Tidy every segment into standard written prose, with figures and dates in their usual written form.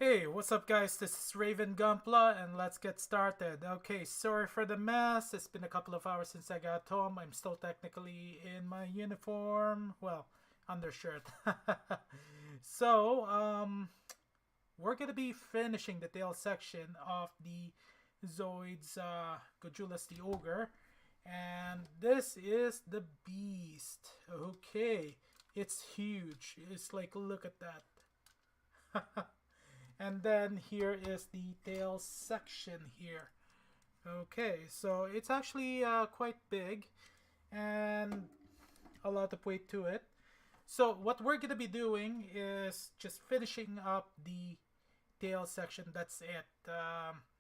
Hey, what's up guys? This is Raven Gunpla and let's get started. Okay, sorry for the mess. It's been a couple of hours since I got home. I'm still technically in my uniform. Well, undershirt. So, we're gonna be finishing the tail section of the Zoids Gojulas the Ogre. And this is the beast. Okay, it's huge. It's like, look at that. And then here is the tail section here. Okay, so it's actually quite big and a lot of weight to it. So what we're gonna be doing is just finishing up the tail section. That's it,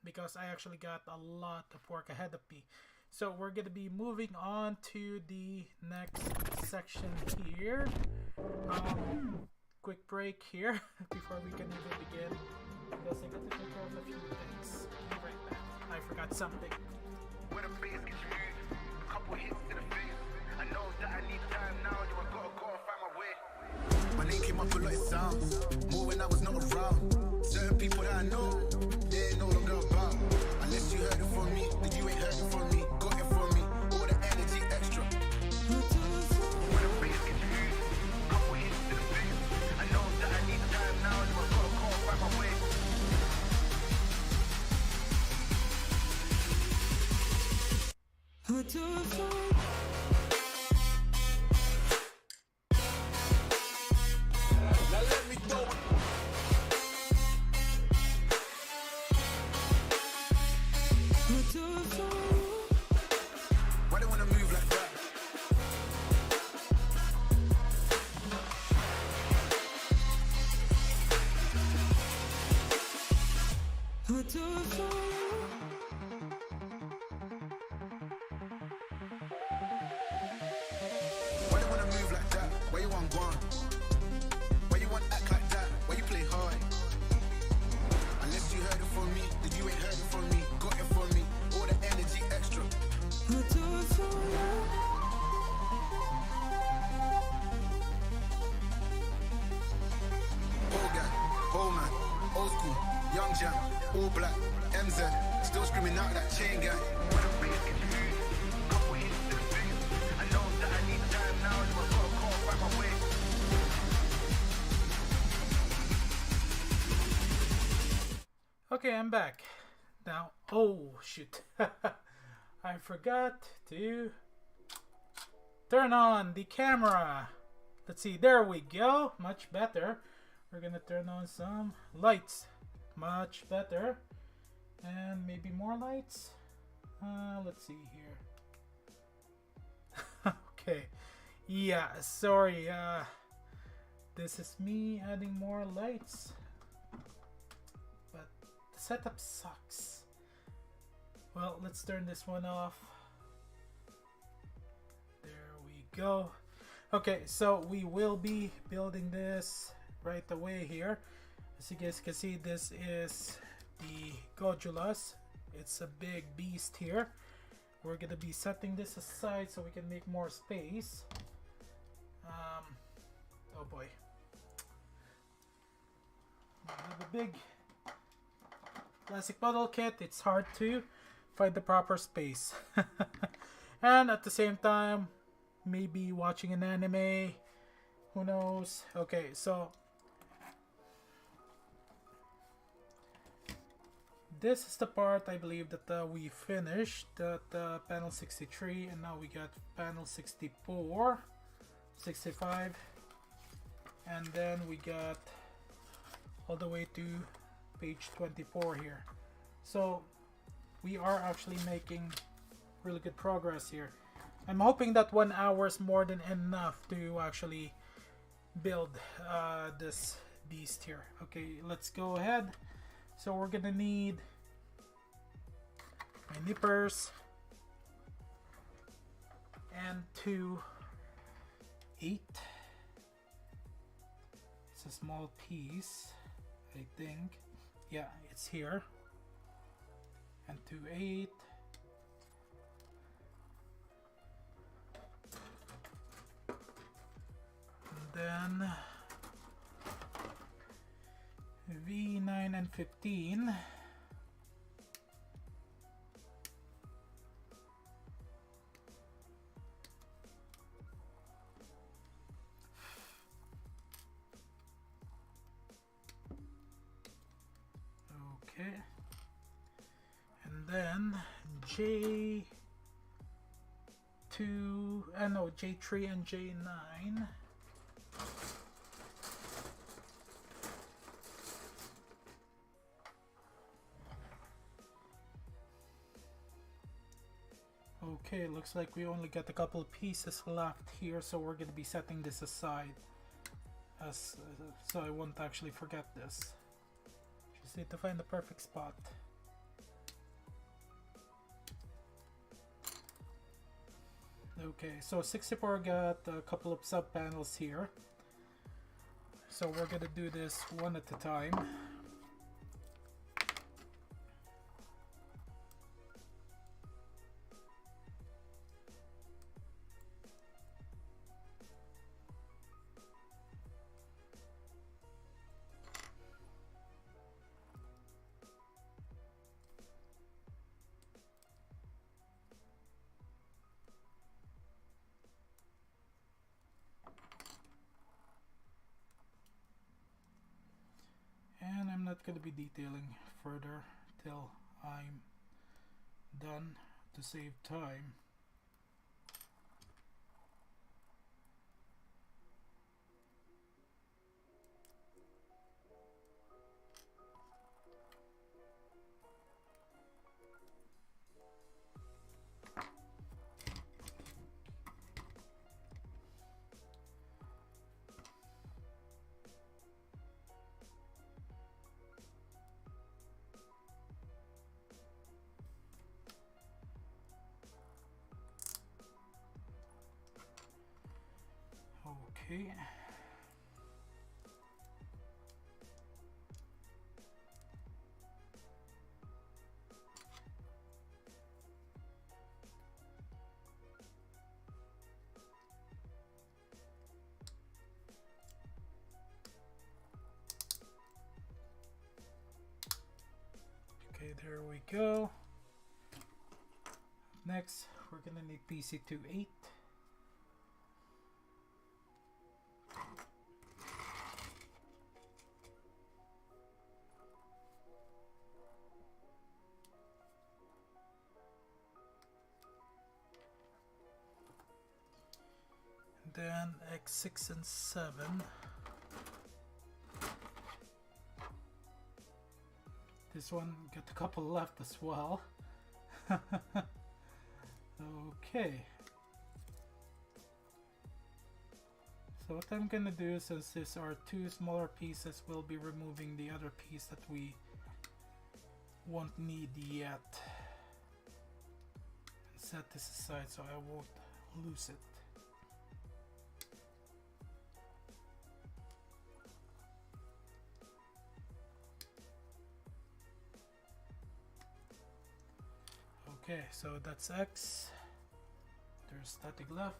because I actually got a lot of work ahead of me. So we're gonna be moving on to the next section here. Quick break here before we can even begin, because I got to take care of a few things. Be right back. I forgot something. When a bass gets used, a couple hits to the face. I know that I need time now, do I gotta go and find my way? My name came up a lot of sounds, more when I was not around. Certain people that I know, they ain't no longer about. Unless you heard it from me, then you ain't heard it from me. Got it from me, all the energy extra. When a bass gets used, a couple hits to the face. I know that I need time now, do I gotta go and find my way? Now let me go. Why they wanna move like that? Why they wanna move like that? Why you want gone? Why you want act like that? Why you play hard? Unless you heard it from me, then you ain't heard it from me. Got it from me, all the energy extra. Old guy, old man, old school, young jam, all black, MZ, still screaming out that chain gang. When a bass gets used, couple hits to the face. I know that I need time now, do I gotta go and find my way? Okay, I'm back. Now, oh shoot. I forgot to turn on the camera. Let's see, there we go. Much better. We're gonna turn on some lights. Much better. And maybe more lights. Let's see here. Okay. Yeah, sorry. This is me adding more lights. But the setup sucks. Well, let's turn this one off. There we go. Okay, so we will be building this right away here. As you guys can see, this is the Gojulas. It's a big beast here. We're gonna be setting this aside so we can make more space. Oh boy. We have a big plastic model kit. It's hard to find the proper space. And at the same time, maybe watching an anime. Who knows? Okay, so this is the part I believe that we finished at panel 63, and now we got panel 64, 65, and then we got all the way to page 24 here. So we are actually making really good progress here. I'm hoping that 1 hour is more than enough to actually build this beast here. Okay, let's go ahead. So we're gonna need my nippers and 2 8. It's a small piece, I think. Yeah, it's here. And 2 8. And then V9 and 15. Okay. And then J2, no, J3 and J9. Okay, looks like we only got a couple of pieces left here, so we're going to be setting this aside as so I won't actually forget this. Just need to find the perfect spot. Okay, so 64 got a couple of sub panels here, so we're going to do this one at a time. And I'm not going to be detailing further till I'm done to save time. Okay. Okay, there we go. Next, we're gonna need PC28. Then X6 and 7. This one got a couple left as well. Okay. So what I'm gonna do, since these are two smaller pieces, we'll be removing the other piece that we won't need yet. Set this aside so I won't lose it. Okay, so that's X. There's static left.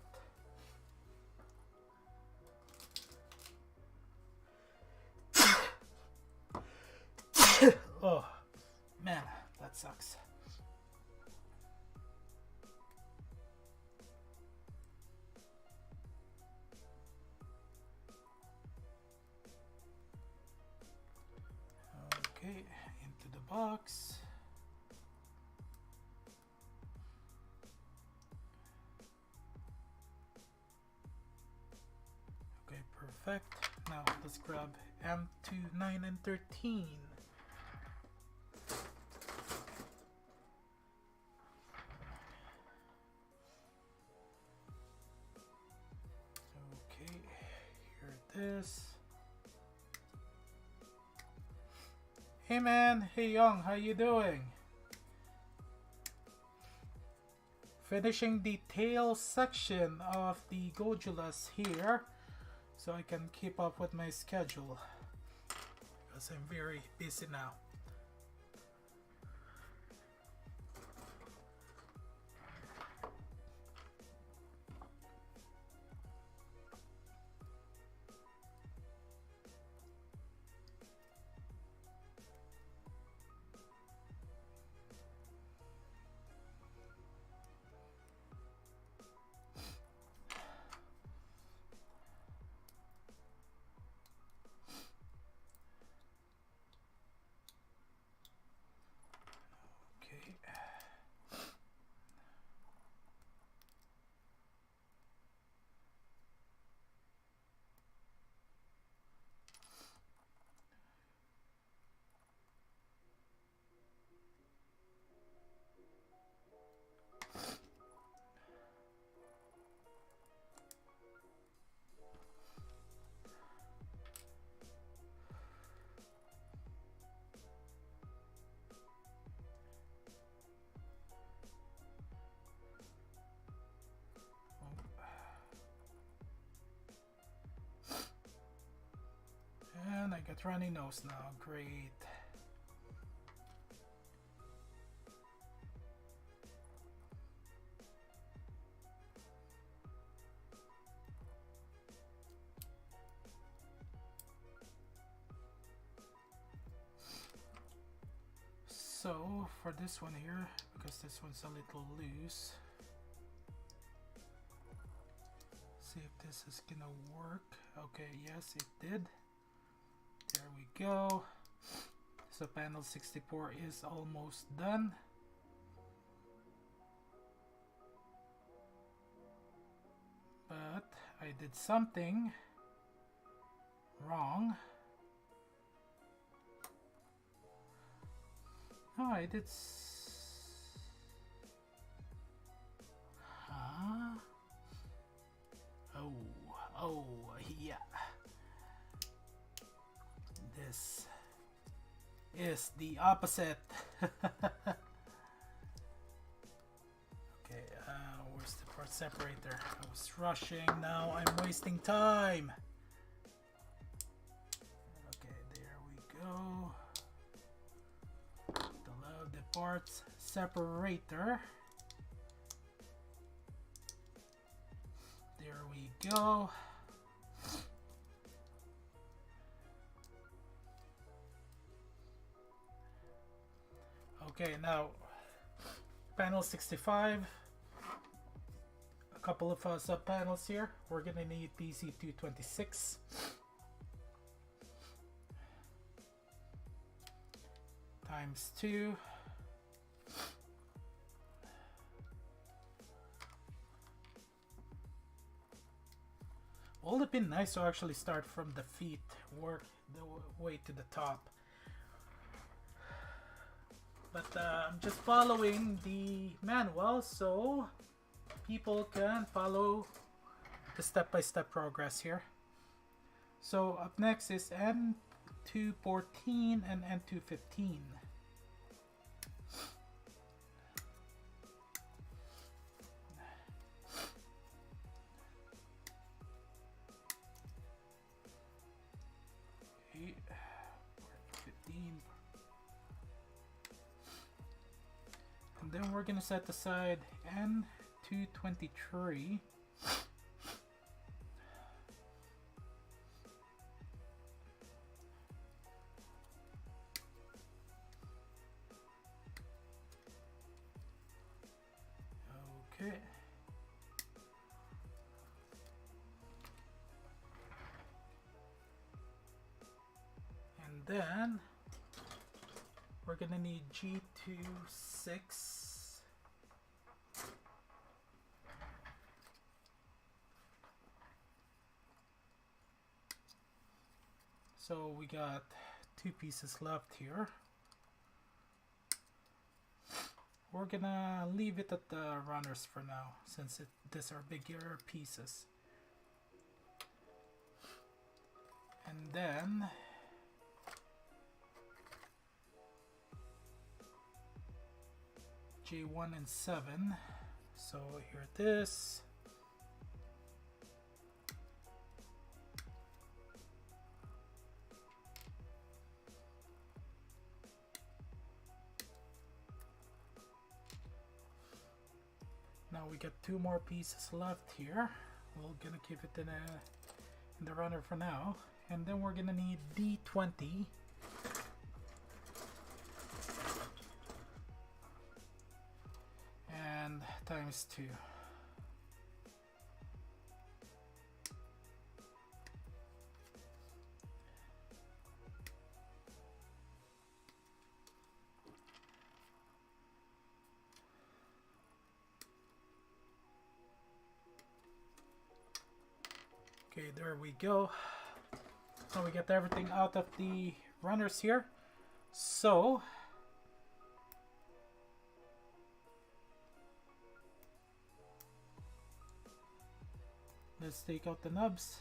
Oh, man, that sucks. Okay, into the box. Okay, perfect. Now let's grab M2, 9, and 13. Okay, here it is. Hey man, hey Young, how you doing? Finishing the tail section of the Gojulas here, so I can keep up with my schedule, because I'm very busy now. got runny nose now, great. So for this one here, because this one's a little loose, see if this is gonna work. Okay, yes, it did. There we go. So panel 64 is almost done. But I did something wrong. Oh, I did huh? Oh, yeah. This is the opposite. Okay, where's the part separator? I was rushing, now I'm wasting time. Okay, there we go. The parts separator. There we go. Okay, now panel 65, a couple of sub panels here. We're gonna need PC226, times 2. Would it be nice to actually start from the feet, work the way to the top? But I'm just following the manual so people can follow the step-by-step progress here. So up next is N214 and N215. Okay, 15. And then we're gonna set aside N223. Okay. And then we're gonna need G26. So we got 2 pieces left here. We're gonna leave it at the runners for now, since these are bigger pieces. And then J1 and 7. So here it is. Now we got 2 more pieces left here. We're gonna keep it in the runner for now, and then we're gonna need D20. And times 2. Okay, there we go. So we get everything out of the runners here. So let's take out the nubs.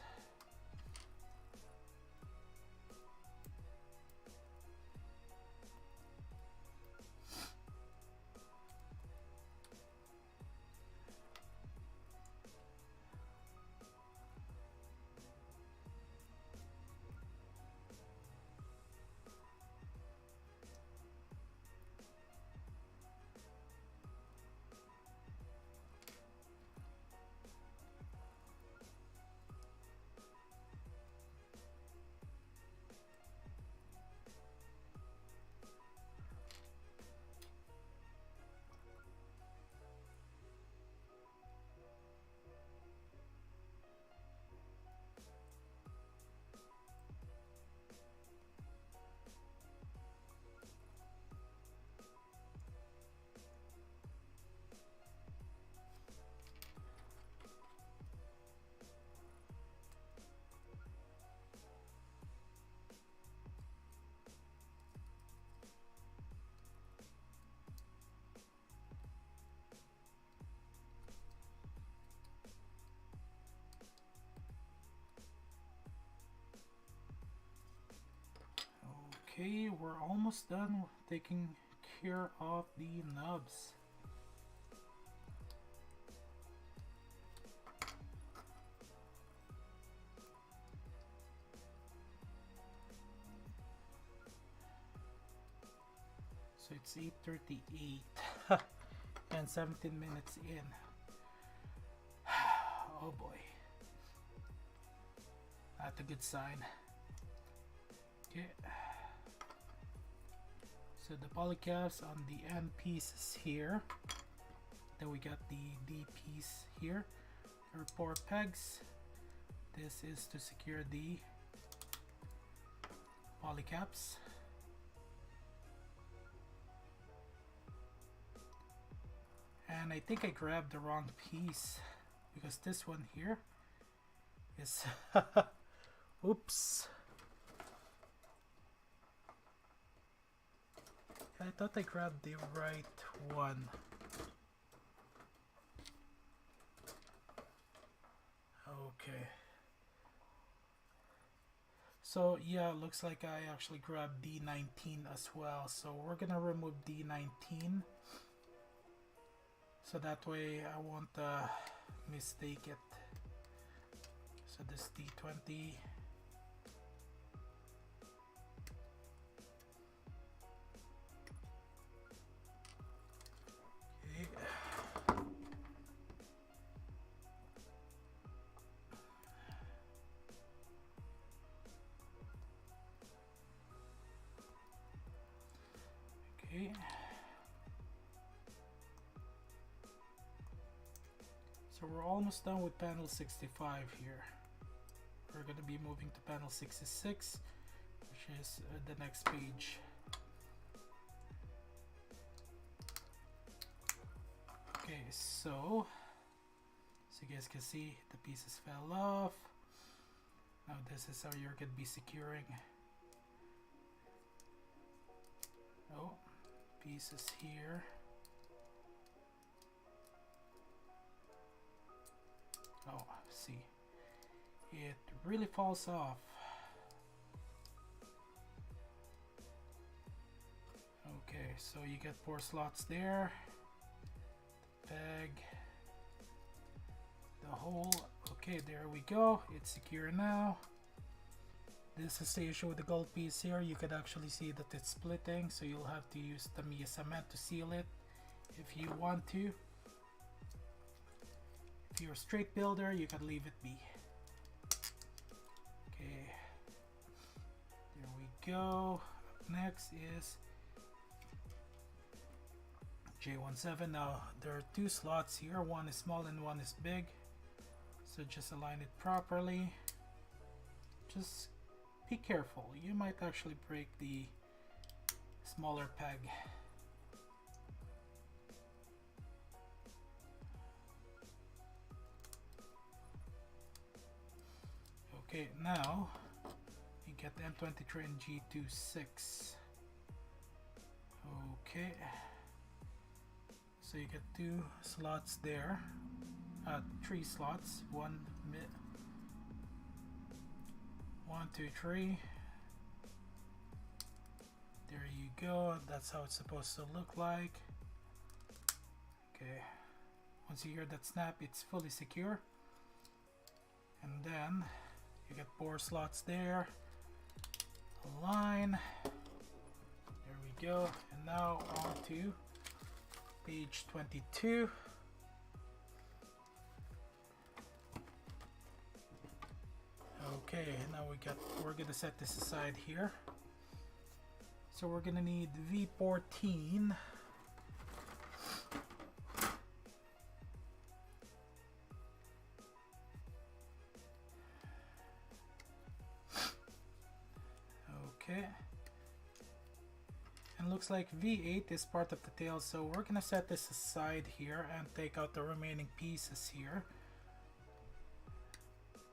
Okay, we're almost done taking care of the nubs. So it's 8:38 and 17 minutes in. Oh boy. That's a good sign. Okay. So the polycaps on the end pieces here. Then we got the D piece here. There are 4 pegs. This is to secure the polycaps. And I think I grabbed the wrong piece because this one here is oops. I thought I grabbed the right one. Okay. So yeah, looks like I actually grabbed D19 as well. So we're gonna remove D19. So that way I won't mistake it. So this D20. Okay. So we're almost done with panel 65 here. We're going to be moving to panel 66, which is the next page. Okay, so you guys can see the pieces fell off. Now this is how you're going to be securing. Oh, pieces here. Oh, see, it really falls off. Okay, so you get 4 slots there. Peg, the hole. Okay, there we go. It's secure now. This is the issue with the gold piece here. You can actually see that it's splitting, so you'll have to use Tamiya cement to seal it if you want to. If you're a straight builder, you can leave it be. Okay, there we go. Up next is J17. Now there are 2 slots here. One is small and one is big. So just align it properly. Just be careful. You might actually break the smaller peg. Okay, now you get the M23 and G26. Okay, so you get 2 slots there, 3 slots, 1, 2, 3. There you go. That's how it's supposed to look like. Okay, once you hear that snap, it's fully secure. And then you get 4 slots there. Align. There we go. And now on to page 22. Okay, now we're gonna set this aside here. So we're gonna need V14. Okay, and looks like V8 is part of the tail, so we're gonna set this aside here and take out the remaining pieces here,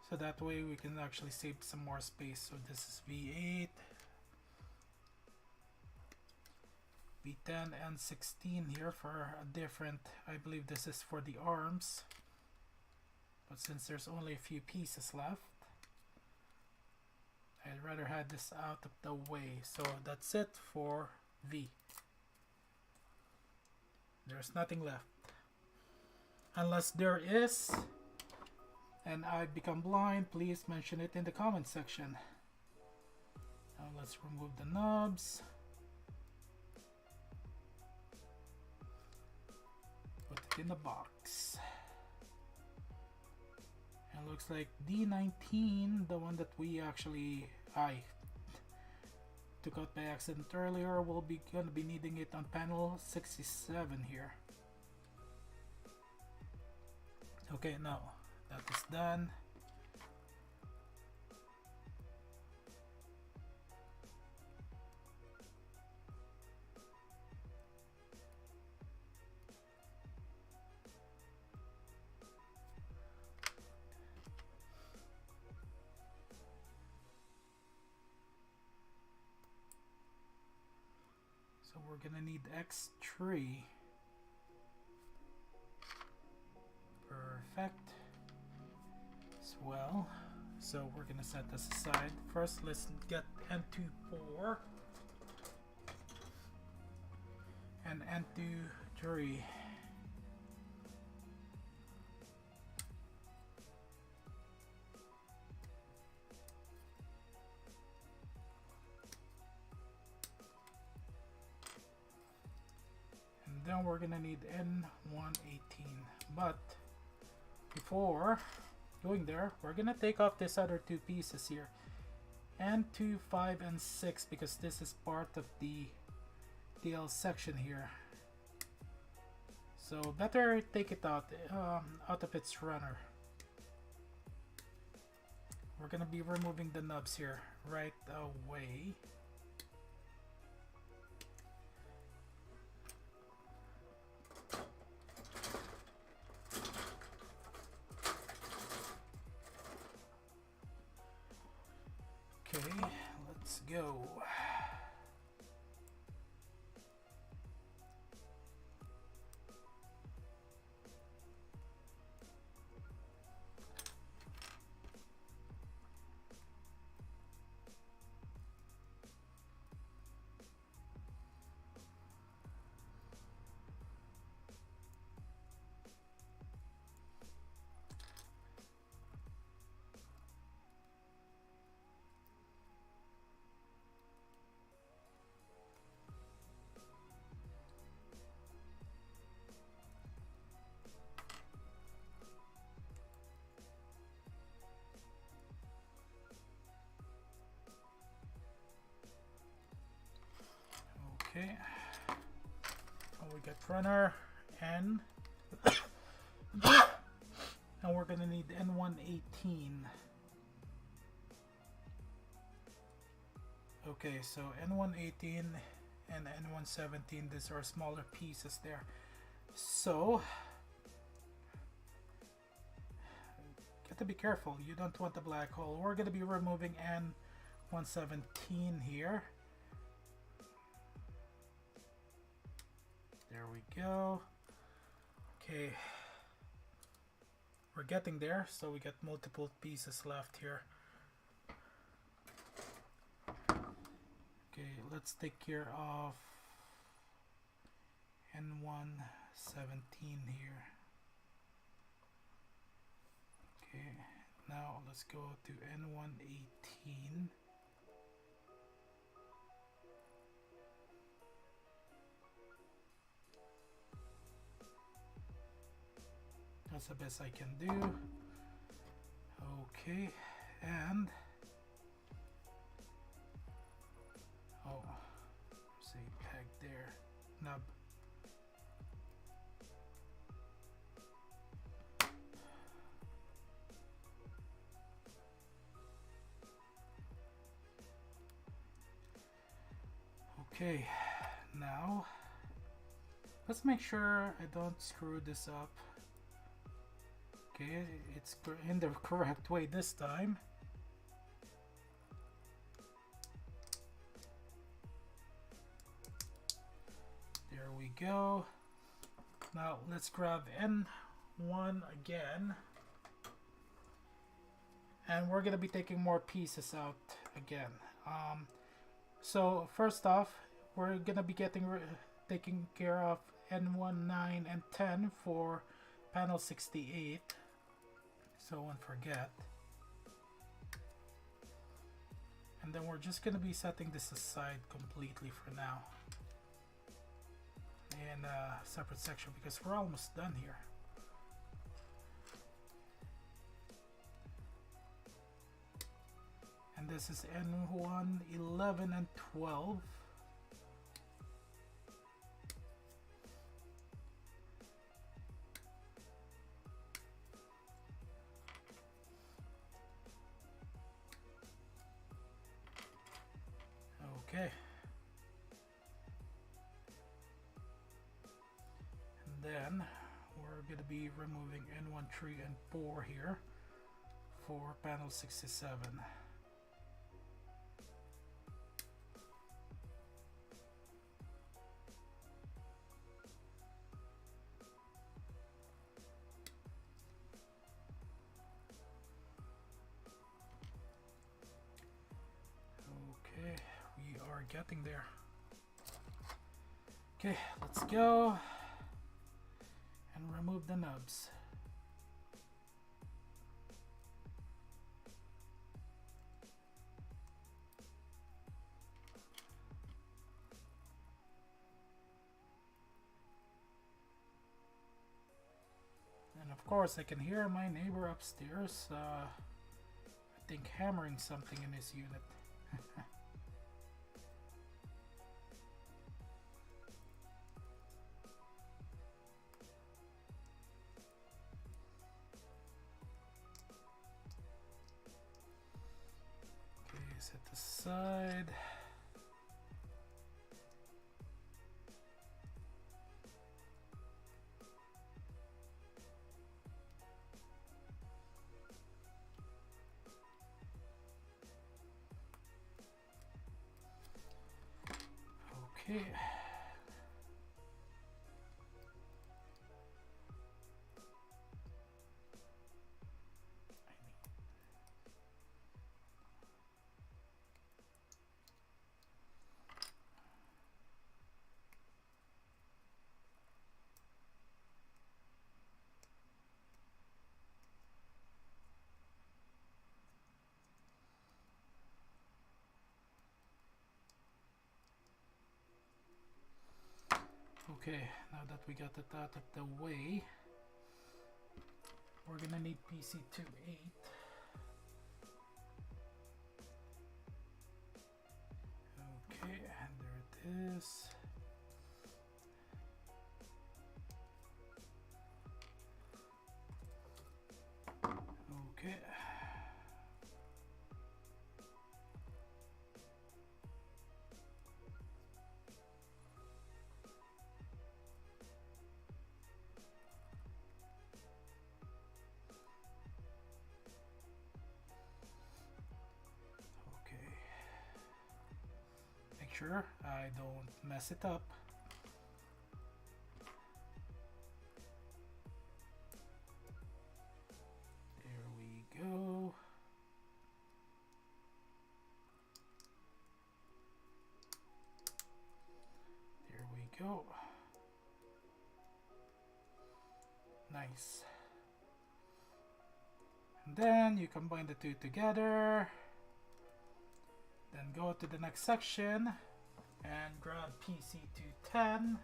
so that way we can actually save some more space. So this is V8, V10 and 16 here for a different, I believe this is for the arms, but since there's only a few pieces left, I'd rather have this out of the way. So that's it for V. There's nothing left. Unless there is, and I've become blind, please mention it in the comment section. Now let's remove the knobs. Put it in the box. And looks like D19, the one that I took out by accident earlier, will be gonna be needing it on panel 67 here. Okay, now that is done. So we're gonna need X3. Perfect. As well. So we're gonna set this aside. First, let's get N24 and N23. Then we're gonna need N118, but before going there, we're gonna take off this other two pieces here, N2, 5, and 6, because this is part of the DL section here. So better take it out of its runner. We're gonna be removing the nubs here right away. Okay, let's go. Okay, we got runner N, and we're gonna need N118. Okay, so N118 and N117, these are smaller pieces there. So, got to be careful, you don't want the black hole. We're gonna be removing N117 here. There we go. Okay, we're getting there, so we got multiple pieces left here. Okay, let's take care of N117 here. Okay, now let's go to N118. That's the best I can do. Okay, and say peg there, nub. Okay, now let's make sure I don't screw this up. Okay, it's in the correct way this time. There we go. Now let's grab N1 again. And we're gonna be taking more pieces out again. So first off, we're gonna be taking care of N1, 9, and 10 for panel 68. So I won't forget. And then we're just gonna be setting this aside completely for now in a separate section because we're almost done here. And this is N1, 11, and 12. Okay. And then we're going to be removing N1, 3, and 4 here for panel 67. Okay, we are getting there. Okay, let's go and remove the nubs. And of course I can hear my neighbor upstairs, I think hammering something in his unit. Okay, set this aside. Okay. Okay, now that we got that out of the way, we're gonna need PC28. Okay, and there it is. Okay. Make sure I don't mess it up. There we go. There we go. Nice. And then you combine the two together. Then go to the next section and grab PC210.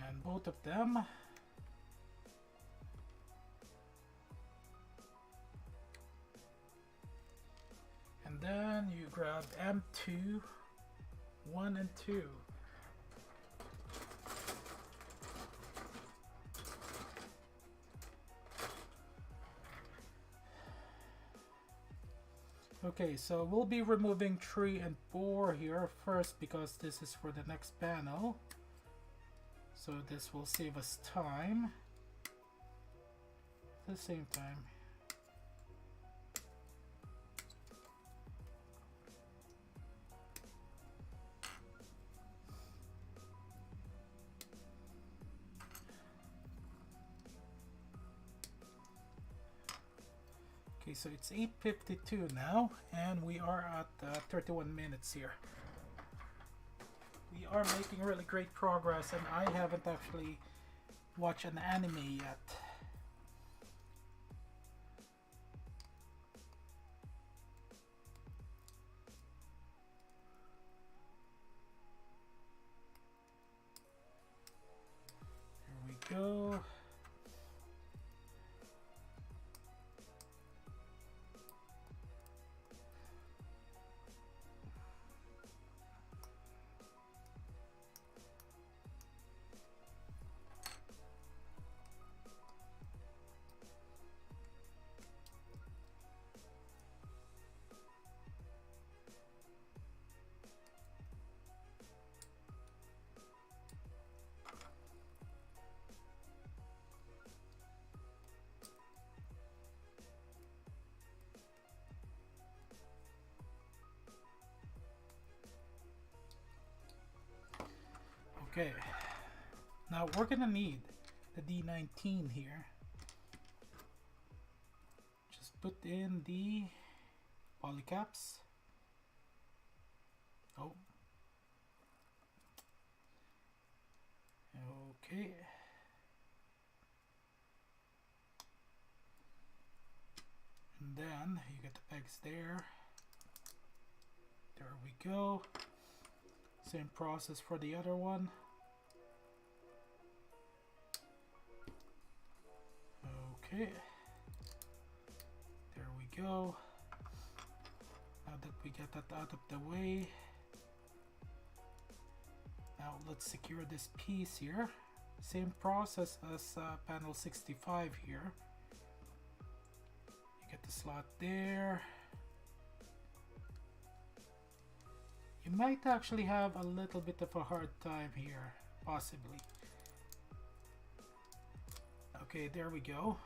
And both of them. And then you grab M2, 1 and 2. Okay, so we'll be removing 3 and 4 here first because this is for the next panel. So this will save us time. At the same time. Okay, so it's 8:52 now, and we are at 31 minutes here. We are making really great progress, and I haven't actually watched an anime yet. Here we go. Okay, now we're gonna need the D19 here. Just put in the polycaps. Oh. Okay. And then you get the pegs there. There we go. Same process for the other one. Okay, there we go. Now that we get that out of the way, now let's secure this piece here. Same process as panel 65 here. You get the slot there. You might actually have a little bit of a hard time here, possibly. Okay, there we go.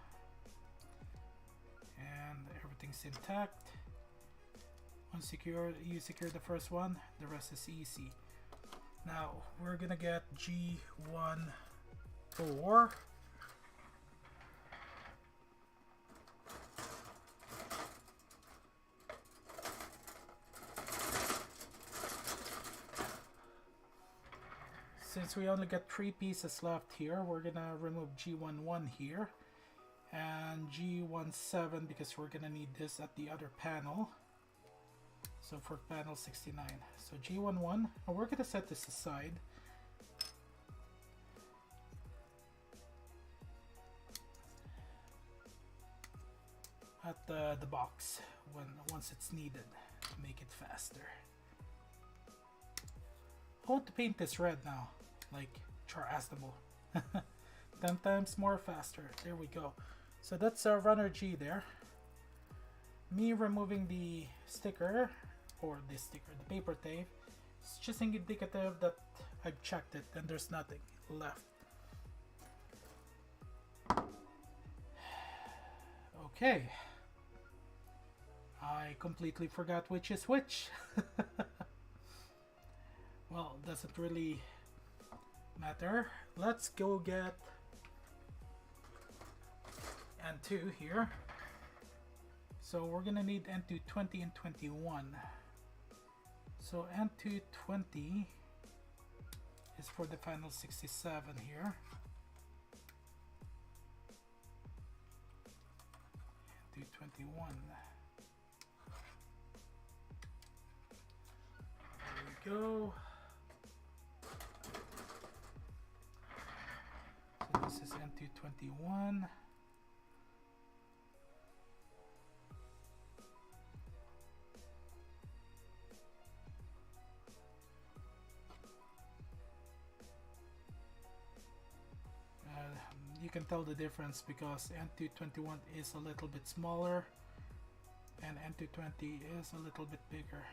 And everything's intact. Once you secure the first one, the rest is easy. Now we're gonna get G14. Since we only got 3 pieces left here, we're gonna remove G11 here and G17 because we're gonna need this at the other panel. So for panel 69, so G11, and we're gonna set this aside. At the box once it's needed to make it faster. I want to paint this red now, like Char-Aznable. 10 times more faster. There we go. So that's our runner G there. Me removing the sticker, or this sticker, the paper tape, it's just indicative that I've checked it and there's nothing left. Okay. I completely forgot which is which. Well, doesn't really matter. Let's go get N2 here. So we're gonna need N2 20 and 21. So N2 20 is for the final 67 here. N2 21. There we go. So this is N2 21. You can tell the difference because N221 is a little bit smaller and N220 is a little bit bigger.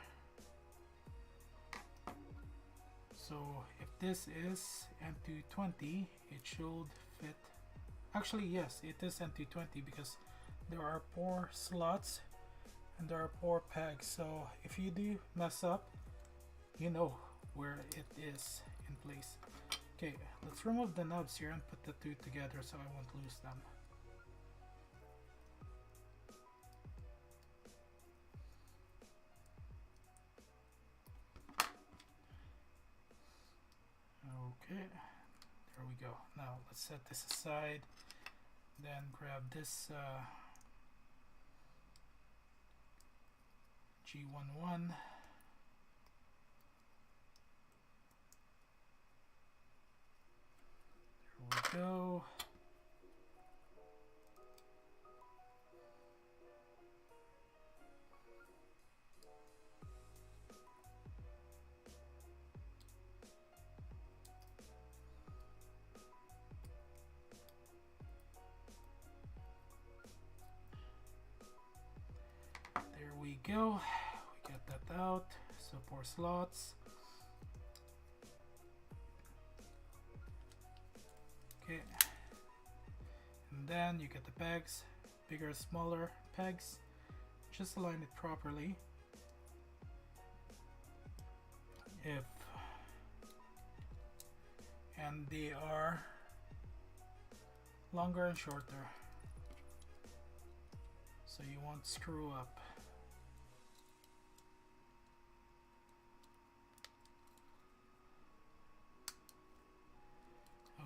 So if this is N220, it should fit. Actually, yes, it is N220 because there are 4 slots and there are 4 pegs. So if you do mess up, you know where it is in place. Okay, let's remove the nubs here and put the two together so I won't lose them. go. Now let's set this aside. Then grab this G11. There we go. There we go. We got that out. So 4 slots. Okay. And then you get the pegs, bigger, smaller pegs. Just align it properly. And they are longer and shorter, so you won't screw up.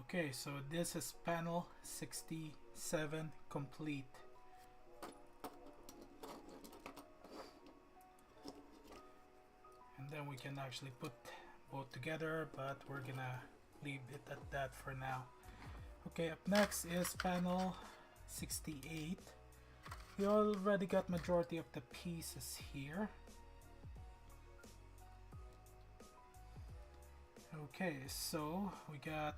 Okay, so this is panel 67 complete. And then we can actually put both together, but we're gonna leave it at that for now. Okay, up next is panel 68. We already got majority of the pieces here. Okay, so we got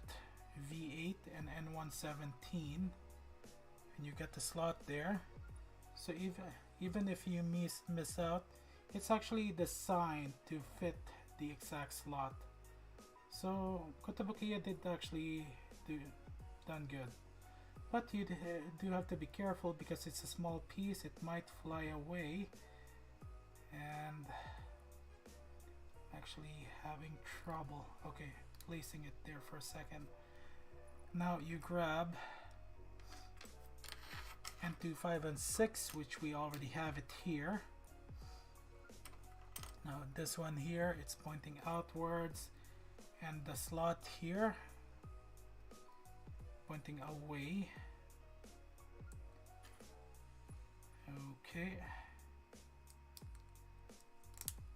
V8 and N117, and you get the slot there. So even if you miss out, it's actually designed to fit the exact slot. So Kotobukiya did actually done good, but you do have to be careful because it's a small piece. It might fly away, and actually having trouble. Okay, placing it there for a second. Now you grab N2, 5, and 6, which we already have it here. Now this one here, it's pointing outwards, and the slot here pointing away. Okay,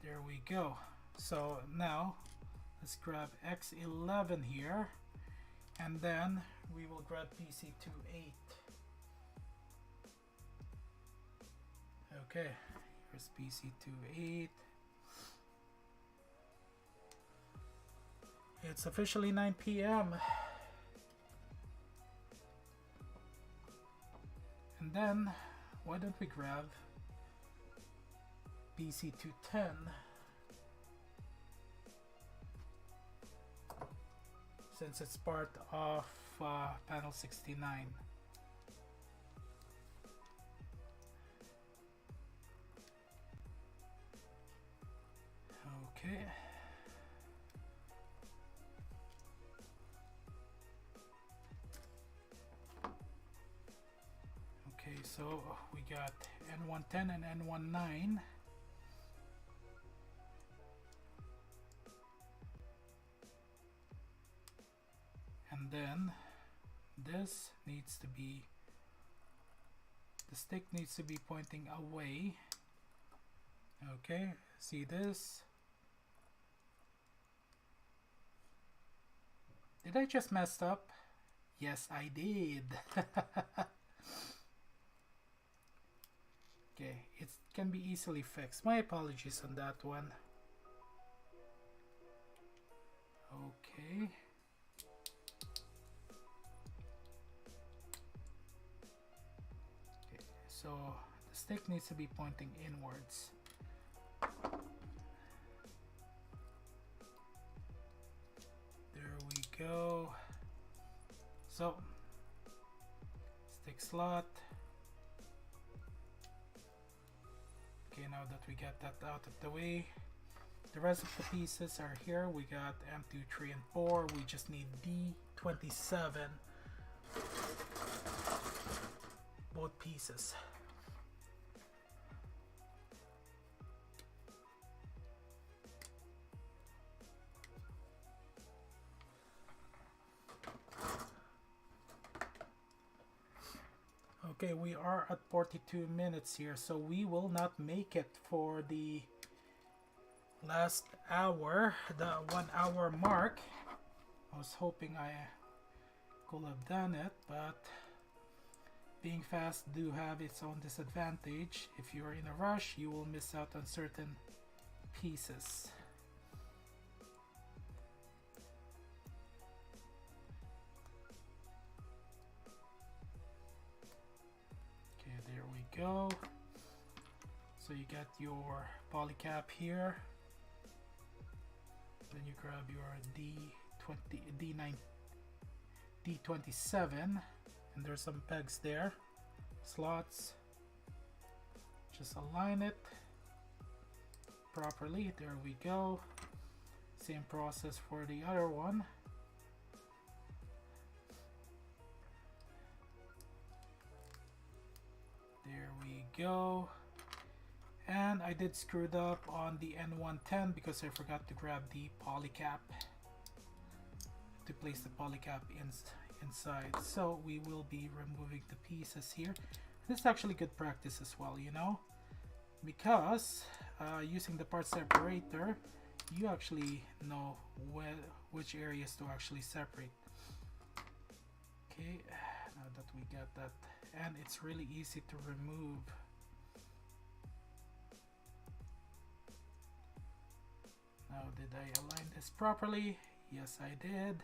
there we go. So now let's grab X11 here, and then we will grab PC28. Okay, here's PC28. It's officially 9 p.m. And then why don't we grab PC210? Since it's part of panel 69. Okay. Okay, so we got N110 and N19. And then this needs to be, the stick needs to be pointing away. Okay, see this? Did I just mess up? Yes, I did. Okay, it can be easily fixed. My apologies on that one. Okay. So the stick needs to be pointing inwards. There we go. So stick slot. Okay, now that we got that out of the way, the rest of the pieces are here. We got M2, 3, and 4. We just need D27. Both pieces. Okay, we are at 42 minutes here, so we will not make it for the last hour, the 1 hour mark. I was hoping I could have done it, but being fast do have its own disadvantage. If you are in a rush, you will miss out on certain pieces. Okay, there we go. So you get your polycap here. Then you grab your D27, and there's some pegs there, slots. Just align it properly. There we go. Same process for the other one. There we go. And I did screw it up on the N110 because I forgot to grab the polycap to place the polycap inside. So we will be removing the pieces here. This is actually good practice as well, you know, because using the part separator, you actually know which areas to actually separate. Okay, now that we got that, and it's really easy to remove. Now, did I align this properly? Yes, I did.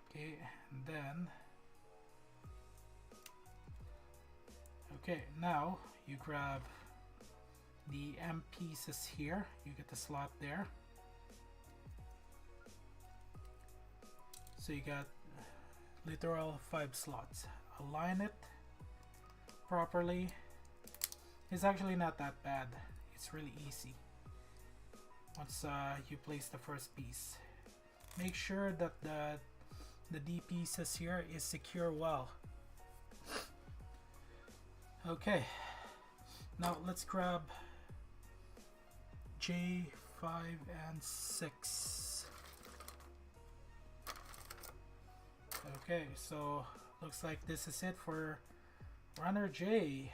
Okay, and then okay, now you grab the M pieces here. You get the slot there. So you got literal 5 slots. Align it properly. It's actually not that bad. It's really easy. Once you place the first piece, make sure that the D pieces here is secure well. Okay, now let's grab J5 and 6. Okay, so looks like this is it for runner J.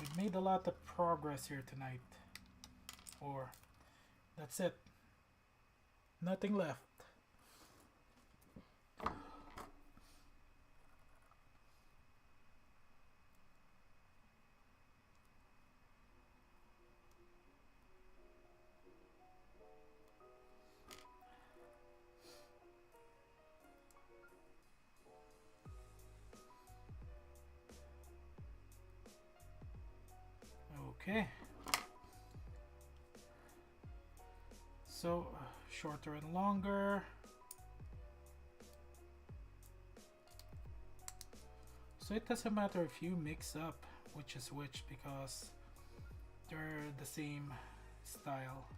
We've made a lot of progress here tonight. Or that's it. Nothing left. Okay. So shorter and longer. So it doesn't matter if you mix up which is which because they're the same style.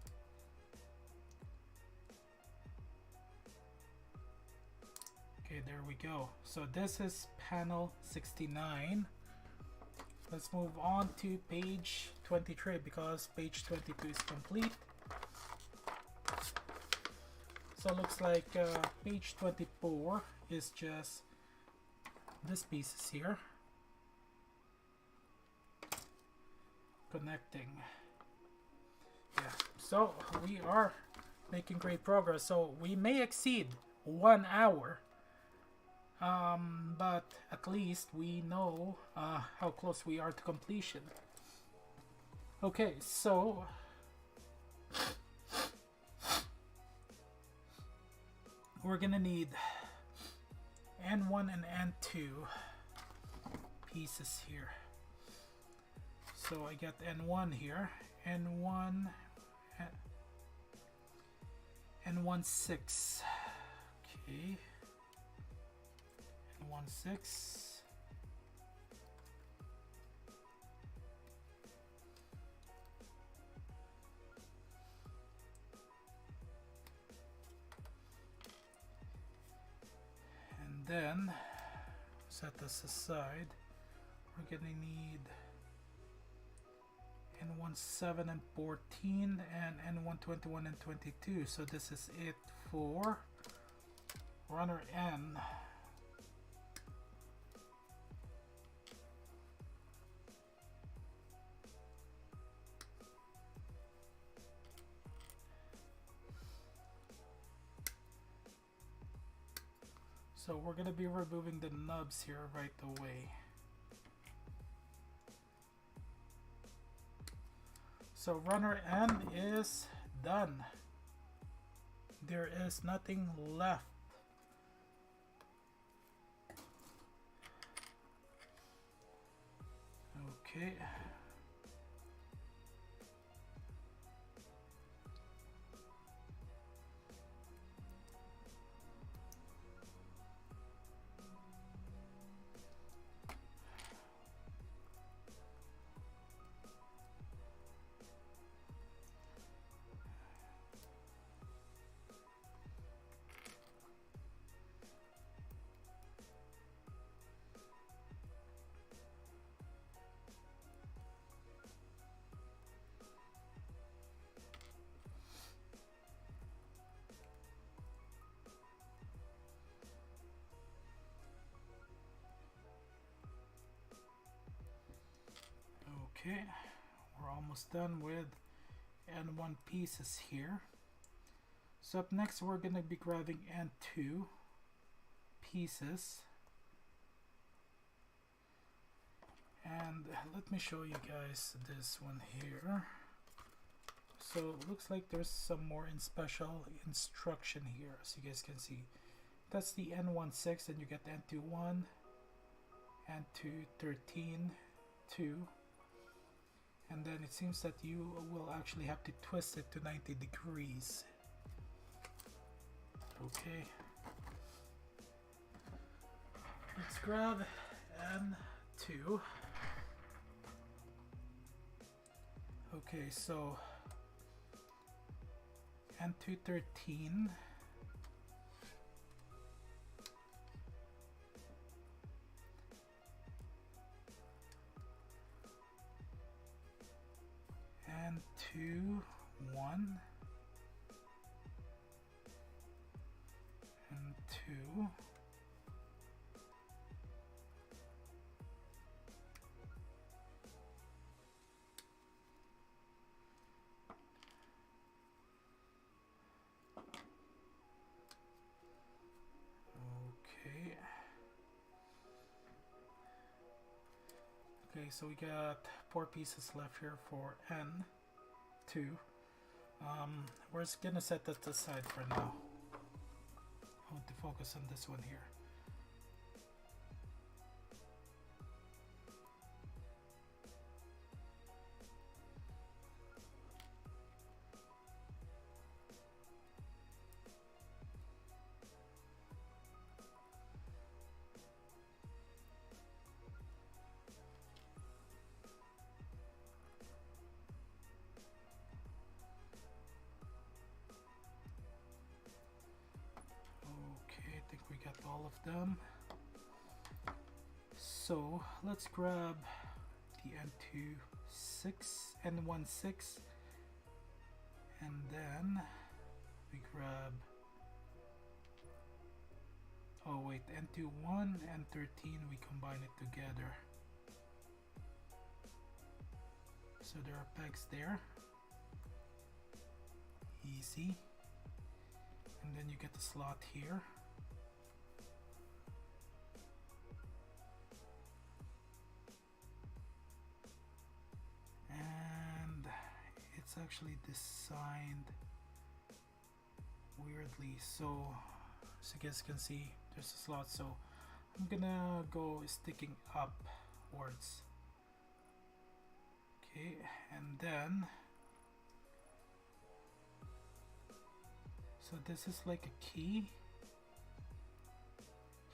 Okay, there we go. So this is panel 69. Let's move on to page 23 because page 22 is complete. So it looks like page 24 is just this pieces here connecting. Yeah, so we are making great progress. So we may exceed 1 hour. But at least we know how close we are to completion. Okay, so we're gonna need N1 and N2 pieces here. So I got N1 here, N1, N16. Okay. 1/6. And then set this aside. We're gonna need N17 and 14 and N121 and 22. So this is it for runner N. So we're going to be removing the nubs here right away. So runner N is done. There is nothing left. Okay. Okay, we're almost done with N1 pieces here. So up next we're going to be grabbing N2 pieces. And let me show you guys this one here. So it looks like there's some more in special instruction here, as you guys can see. That's the N16, and you get N21, N213, 2. And then it seems that you will actually have to twist it to 90 degrees. Okay. Let's grab N2. Okay, so N213. And 2, 1, and 2, okay, so we got 4 pieces left here for N2. We're just gonna set that aside for now. I want to focus on this one here. We got all of them. So let's grab the N26, N16, and then we grab, oh wait, N21 and 13, we combine it together. So there are pegs there. Easy. And then you get the slot here. It's actually designed weirdly, so as you guys can see, there's a slot, so I'm gonna go sticking upwards. Okay, and then so this is like a key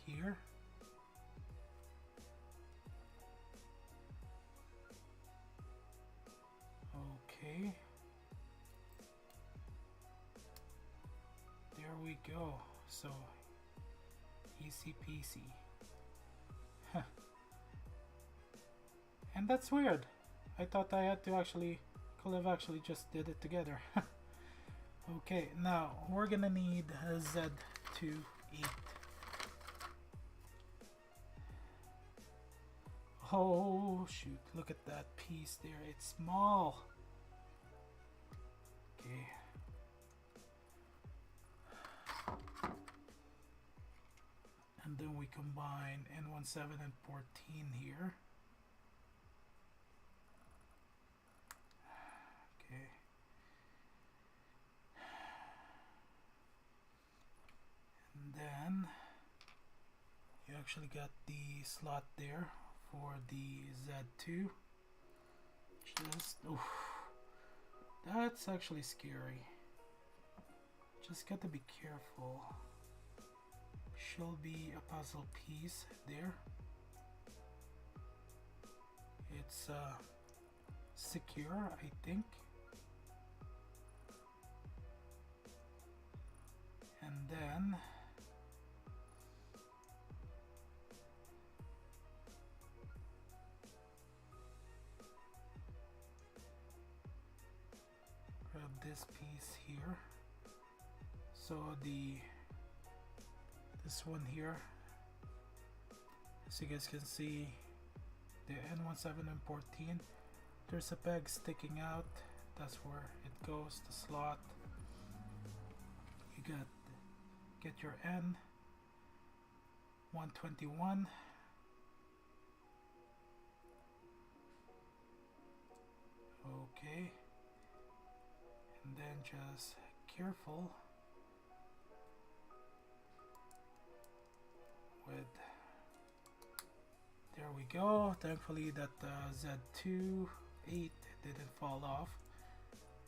here. Okay, there we go. So easy peasy. Huh. And that's weird. I thought I had to could have actually just did it together. Okay, now we're gonna need Z28 Oh shoot, look at that piece there, it's small. Okay. And then we combine N17 and 14 here. Okay. And then you actually got the slot there for the Z2. Just, oof, that's actually scary. Just got to be careful. Should be a puzzle piece there. It's secure, I think. And then grab this piece here. So this one here, as you guys can see, the N17 and 14, there's a peg sticking out. That's where it goes, the slot. You get your N121. Okay, and then just careful with, there we go. Thankfully that Z2 8 didn't fall off.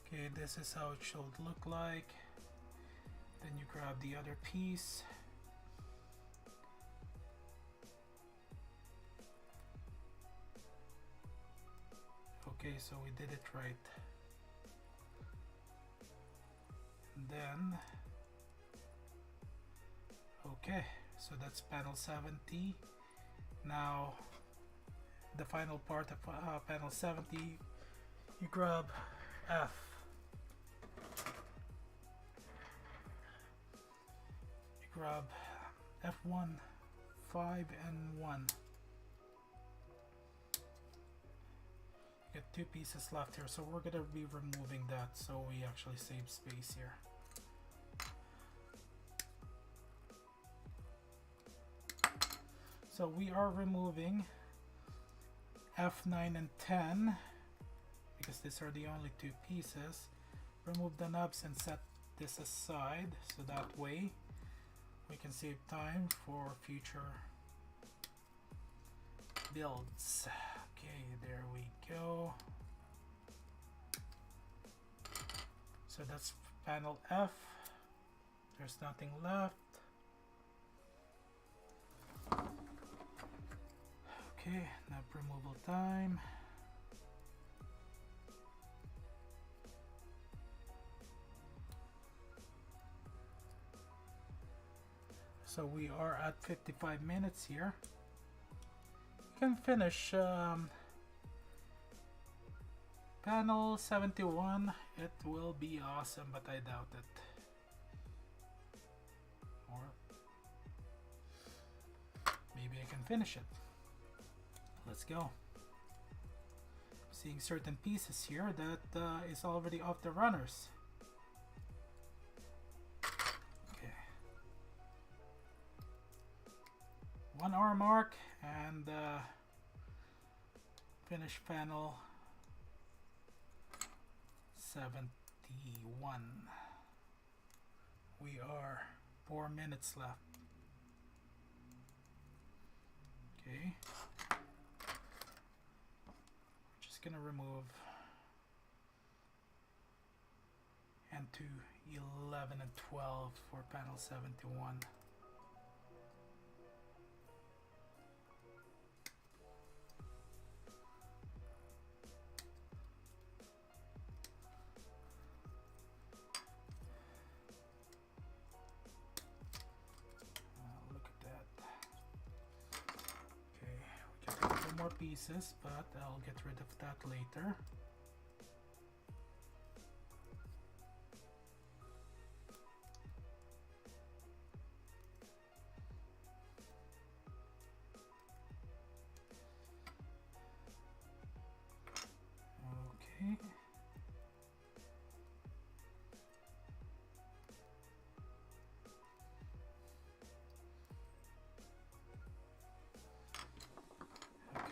Okay, this is how it should look like. Then you grab the other piece. Okay, so we did it right. And then, okay, so that's panel 70. Now, the final part of panel 70, you grab F. You grab F1, 5, and 1. You get 2 pieces left here, so we're gonna be removing that so we actually save space here. So we are removing F9 and 10 because these are the only 2 pieces. Remove the nubs and set this aside so that way we can save time for future builds. Okay, there we go. So that's panel F. There's nothing left. Okay, nub removal time. So we are at 55 minutes here. You can finish panel 71. It will be awesome, but I doubt it. Or maybe I can finish it. Let's go. Seeing certain pieces here that is already off the runners. Okay. 1 hour mark and finish panel 71. We are 4 minutes left. Okay. Gonna remove and to 11 and 12 for panel 71. Look at that. Okay, we can take 2 more pieces, but I'll get rid of that later.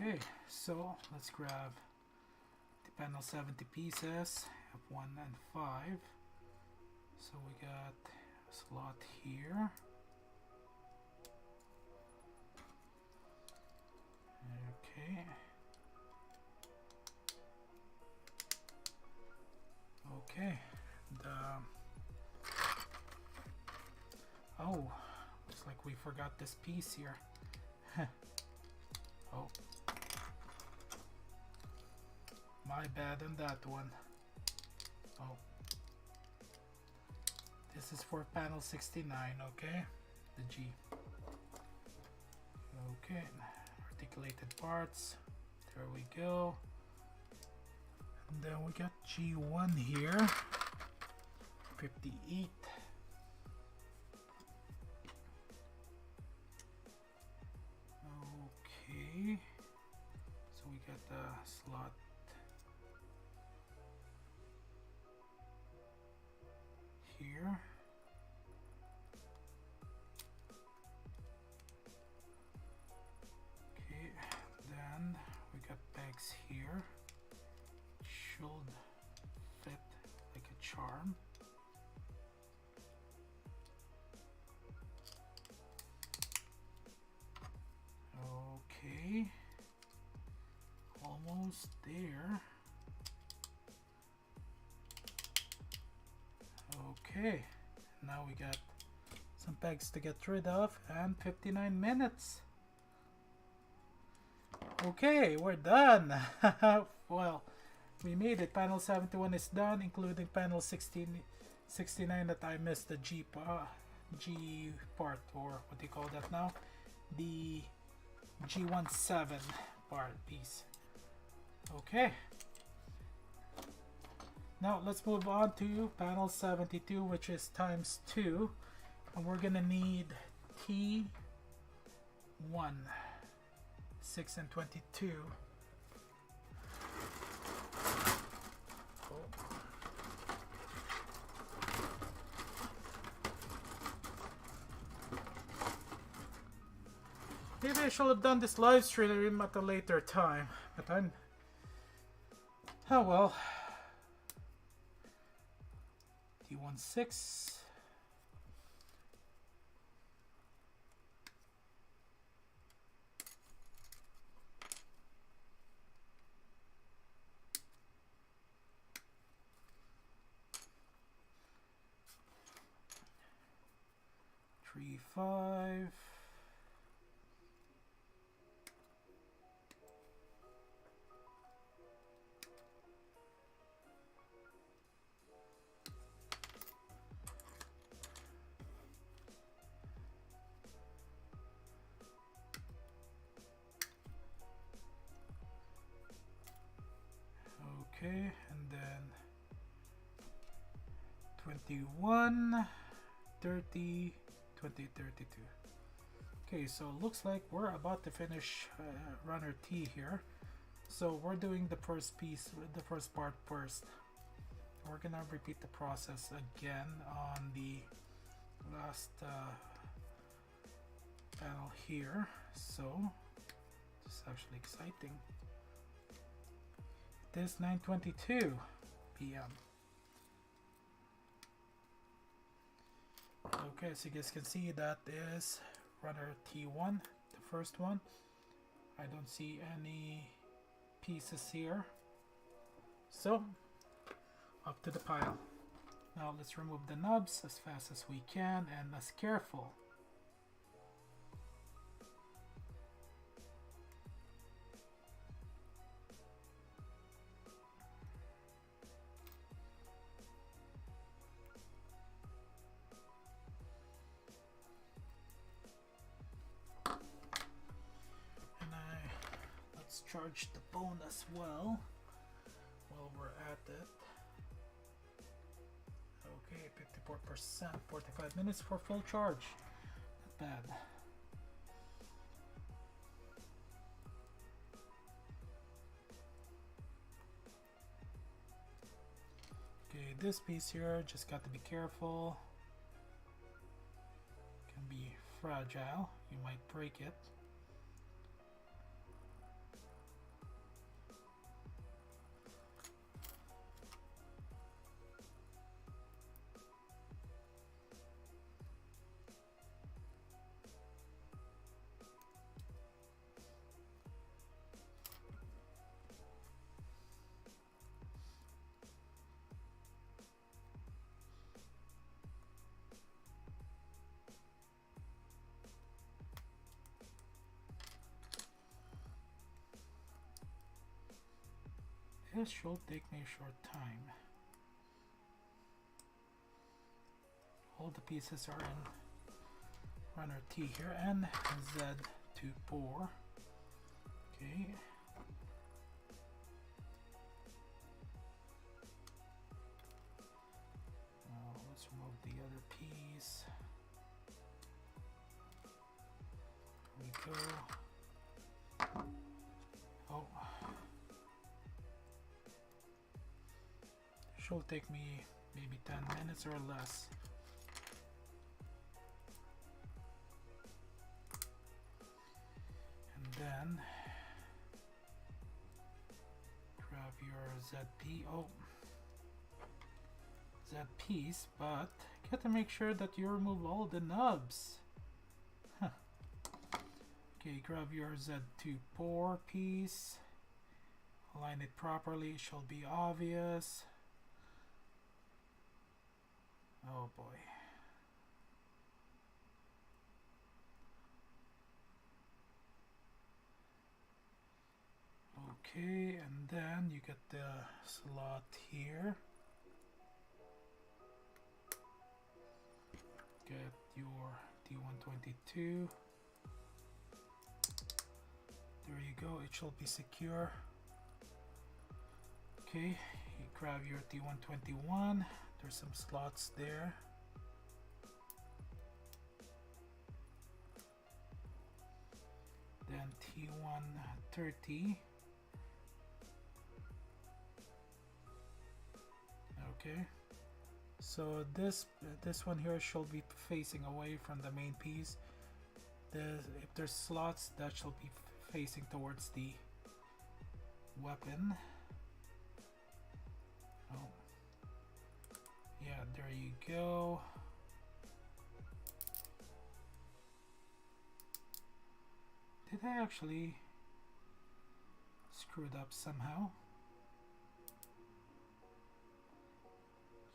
Okay, so let's grab the panel 70 pieces, F1 and 5. So we got a slot here. Okay. Okay. Oh, looks like we forgot this piece here. Oh. My bad on that one. Oh. This is for panel 69, okay? The G. Okay. Articulated parts. There we go. And then we got G1 here. 58. Okay. So we got the slot here. Okay, then we got pegs here. Should fit like a charm. Okay, almost there. Okay, now we got some pegs to get rid of and 59 minutes. Okay, we're done. Well, we made it. Panel 71 is done, including panel 69 that I missed the G part, or what do you call that now? The G17 part piece. Okay. Now let's move on to panel 72, which is times 2. And we're gonna need T1, 6 and 22. Maybe I should have done this live stream at a later time, but oh well. T16. Three, 5. Okay, and then 21, 30, 20, 32. Okay, so looks like we're about to finish runner T here. So we're doing the first piece, the first part first. We're gonna repeat the process again on the last panel here. So this is actually exciting. It is 9:22 p.m. Okay, so you guys can see that is runner T1, the first one. I don't see any pieces here. So, up to the pile. Now let's remove the nubs as fast as we can and as careful. Let's charge the bone as well while we're at it. Okay, 54%, 45 minutes for full charge. Not bad. Okay, this piece here, just got to be careful. Can be fragile, you might break it. this should take me a short time. All the pieces are in runner T here, and Z24. Okay. Let's remove the other piece. Here we go. Oh. Should take me maybe 10 minutes or less. And then grab your ZP. Oh. That piece, but you got to make sure that you remove all the nubs. Huh. Okay, grab your Z24 piece, align it properly, it shall be obvious. Oh boy. Okay, and then you get the slot here. Get your D122. There you go, it shall be secure. Okay, you grab your D121. There's some slots there. Then T130. Okay. So this one here should be facing away from the main piece. If there's slots, that shall be facing towards the weapon. Oh, yeah, there you go. Did I actually screw it up somehow?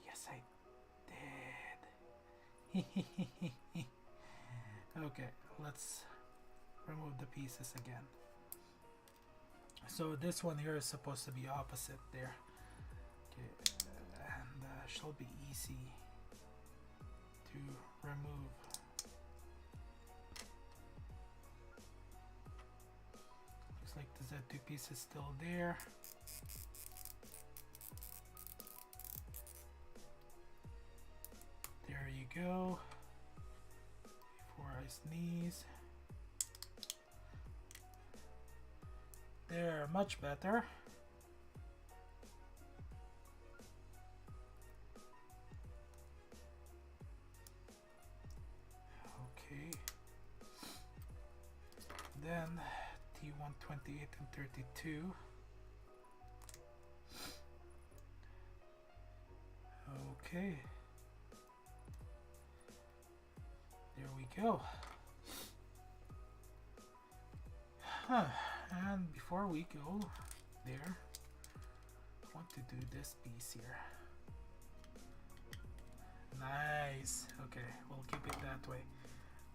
Yes, I did. Okay, let's remove the pieces again. So this one here is supposed to be opposite there. Okay, and shall be easy to remove. Looks like the Z2 piece is still there. There you go. Before I sneeze. There, much better. Okay. Then T128 and 32. Okay. There we go. And before we go there, I want to do this piece here. Nice. Okay, we'll keep it that way.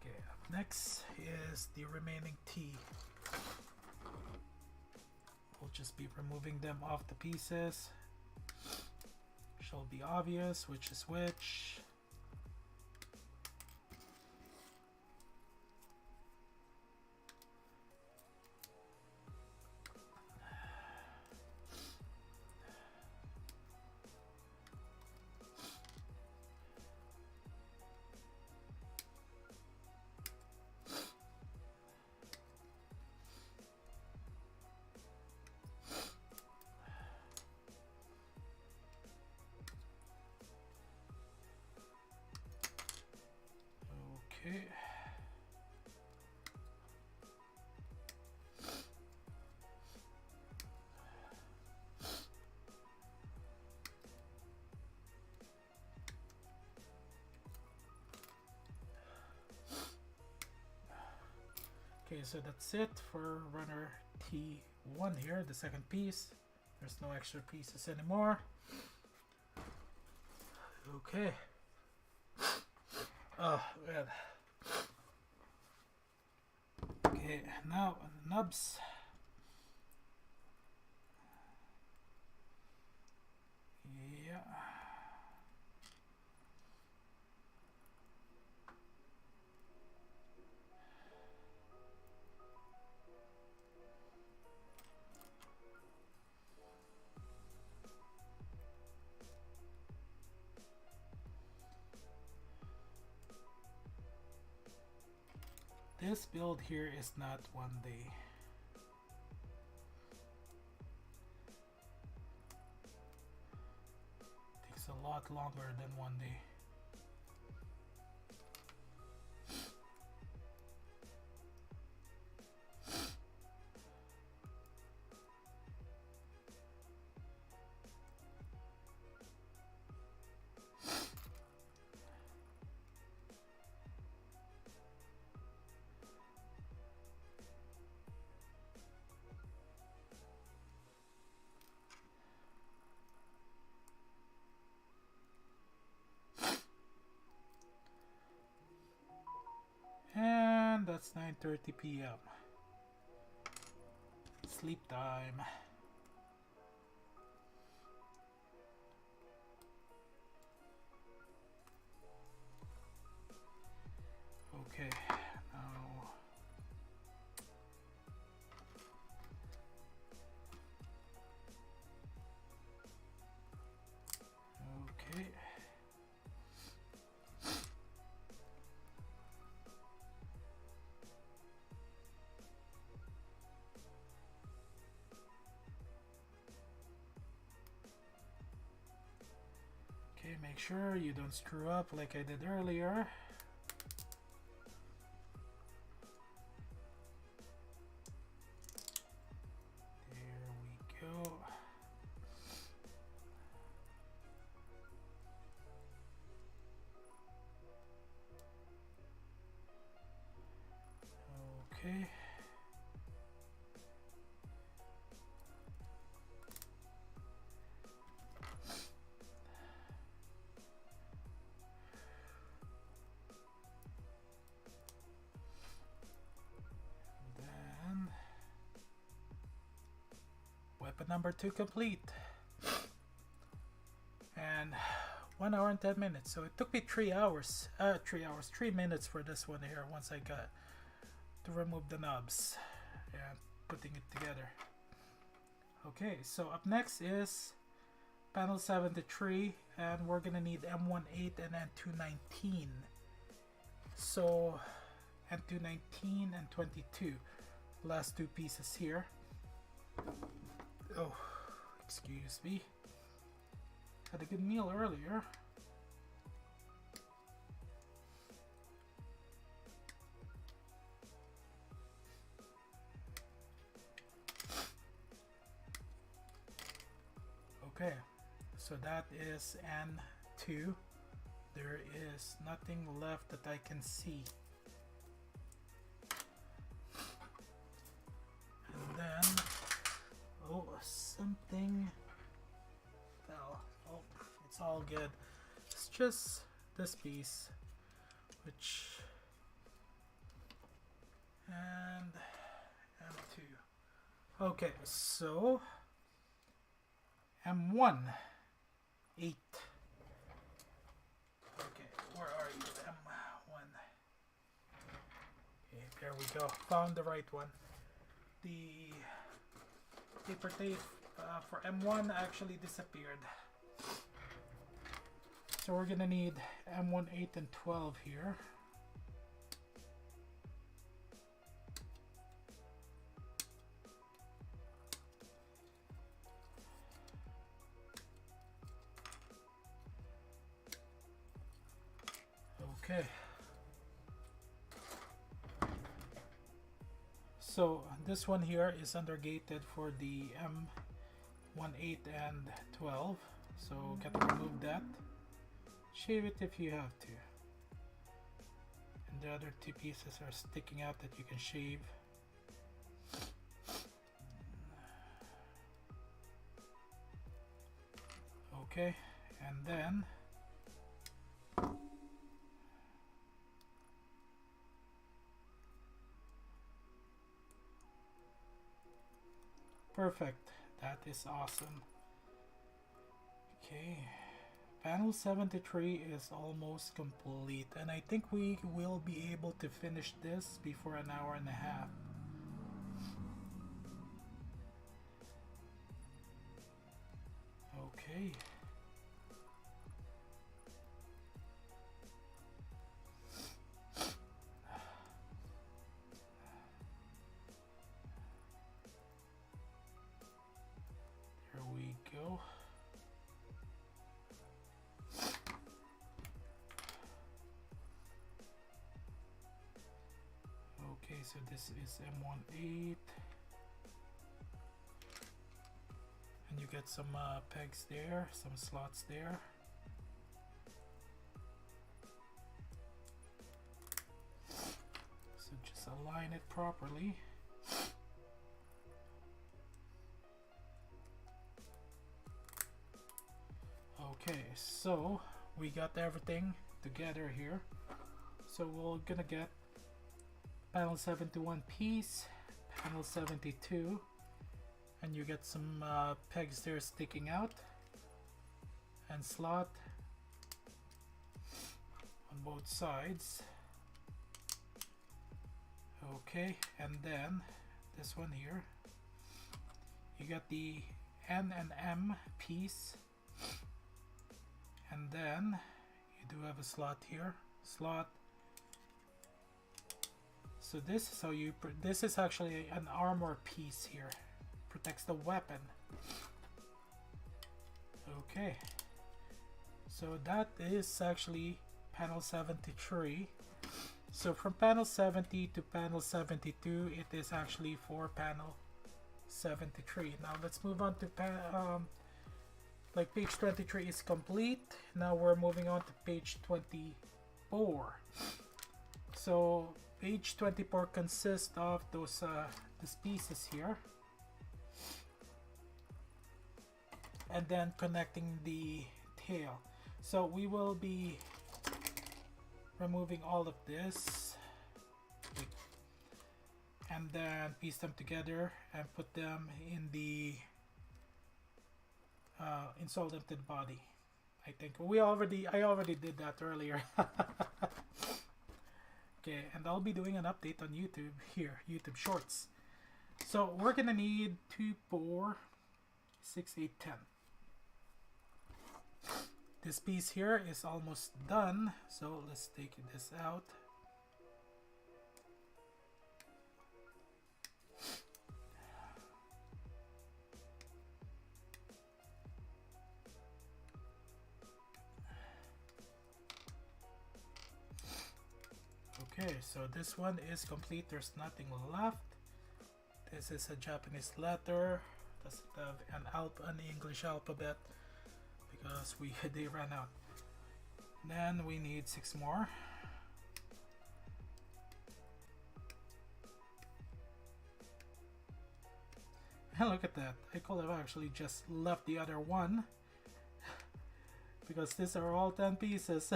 Okay, up next is the remaining T. We'll just be removing them off the pieces. Shall be obvious which is which. Okay. Okay, so that's it for runner T1 here, the second piece. There's no extra pieces anymore. Okay. Oh, man. Okay, now nubs. this build here is not one day. Takes a lot longer than one day. And that's 9:30 p.m. Sleep time. Okay, now okay. Okay, make sure you don't screw up like I did earlier. There we go. Okay. Then weapon number 2 complete. And 1 hour and 10 minutes. So it took me 3 minutes for this one here once I got to remove the knobs and putting it together. Okay, so up next is panel 73, and we're gonna need M18 and N219. So N219 and 22, last 2 pieces here. Oh, excuse me. Had a good meal earlier. Okay, so that is N2. There is nothing left that I can see. And then, oh, something fell. Oh, it's all good. It's just this piece, which, and M2. Okay, so M1, 8. Okay, where are you, M1? Okay, there we go. Found the right one. The paper tape for M1 actually disappeared. So we're gonna need M1, 8, and 12 here. Okay, so this one here is undergated for the M18 and 12, so gotta remove that. Shave it if you have to. And the other 2 pieces are sticking out that you can shave. Okay, and then perfect. That is awesome. Okay, panel 73 is almost complete, and I think we will be able to finish this before an hour and a half. Okay. Okay, so this is M18. And you get some pegs there, some slots there. So just align it properly. Okay, so we got everything together here. So we're gonna get panel 71 piece, panel 72, and you get some pegs there sticking out, and slot on both sides. Okay, and then this one here, you got the N and M piece, and then you do have a slot here, slot. So this is how you, this is actually an armor piece here, protects the weapon. Okay, so that is actually panel 73. So from panel 70 to panel 72, it is actually for panel 73. Now let's move on to like page 23 is complete. Now we're moving on to page 24. So page 24 consists of those these pieces here, and then connecting the tail. So we will be removing all of this and then piece them together and put them in the install them to the body. I think I already did that earlier. Okay, and I'll be doing an update on YouTube here, YouTube Shorts. So we're gonna need 2, 4, 6, 8, 10. This piece here is almost done, so let's take this out. Okay, so this one is complete. There's nothing left. This is a Japanese letter. Doesn't have an English alphabet because they ran out. Then we need 6 more. And look at that. I could have actually just left the other one because these are all 10 pieces.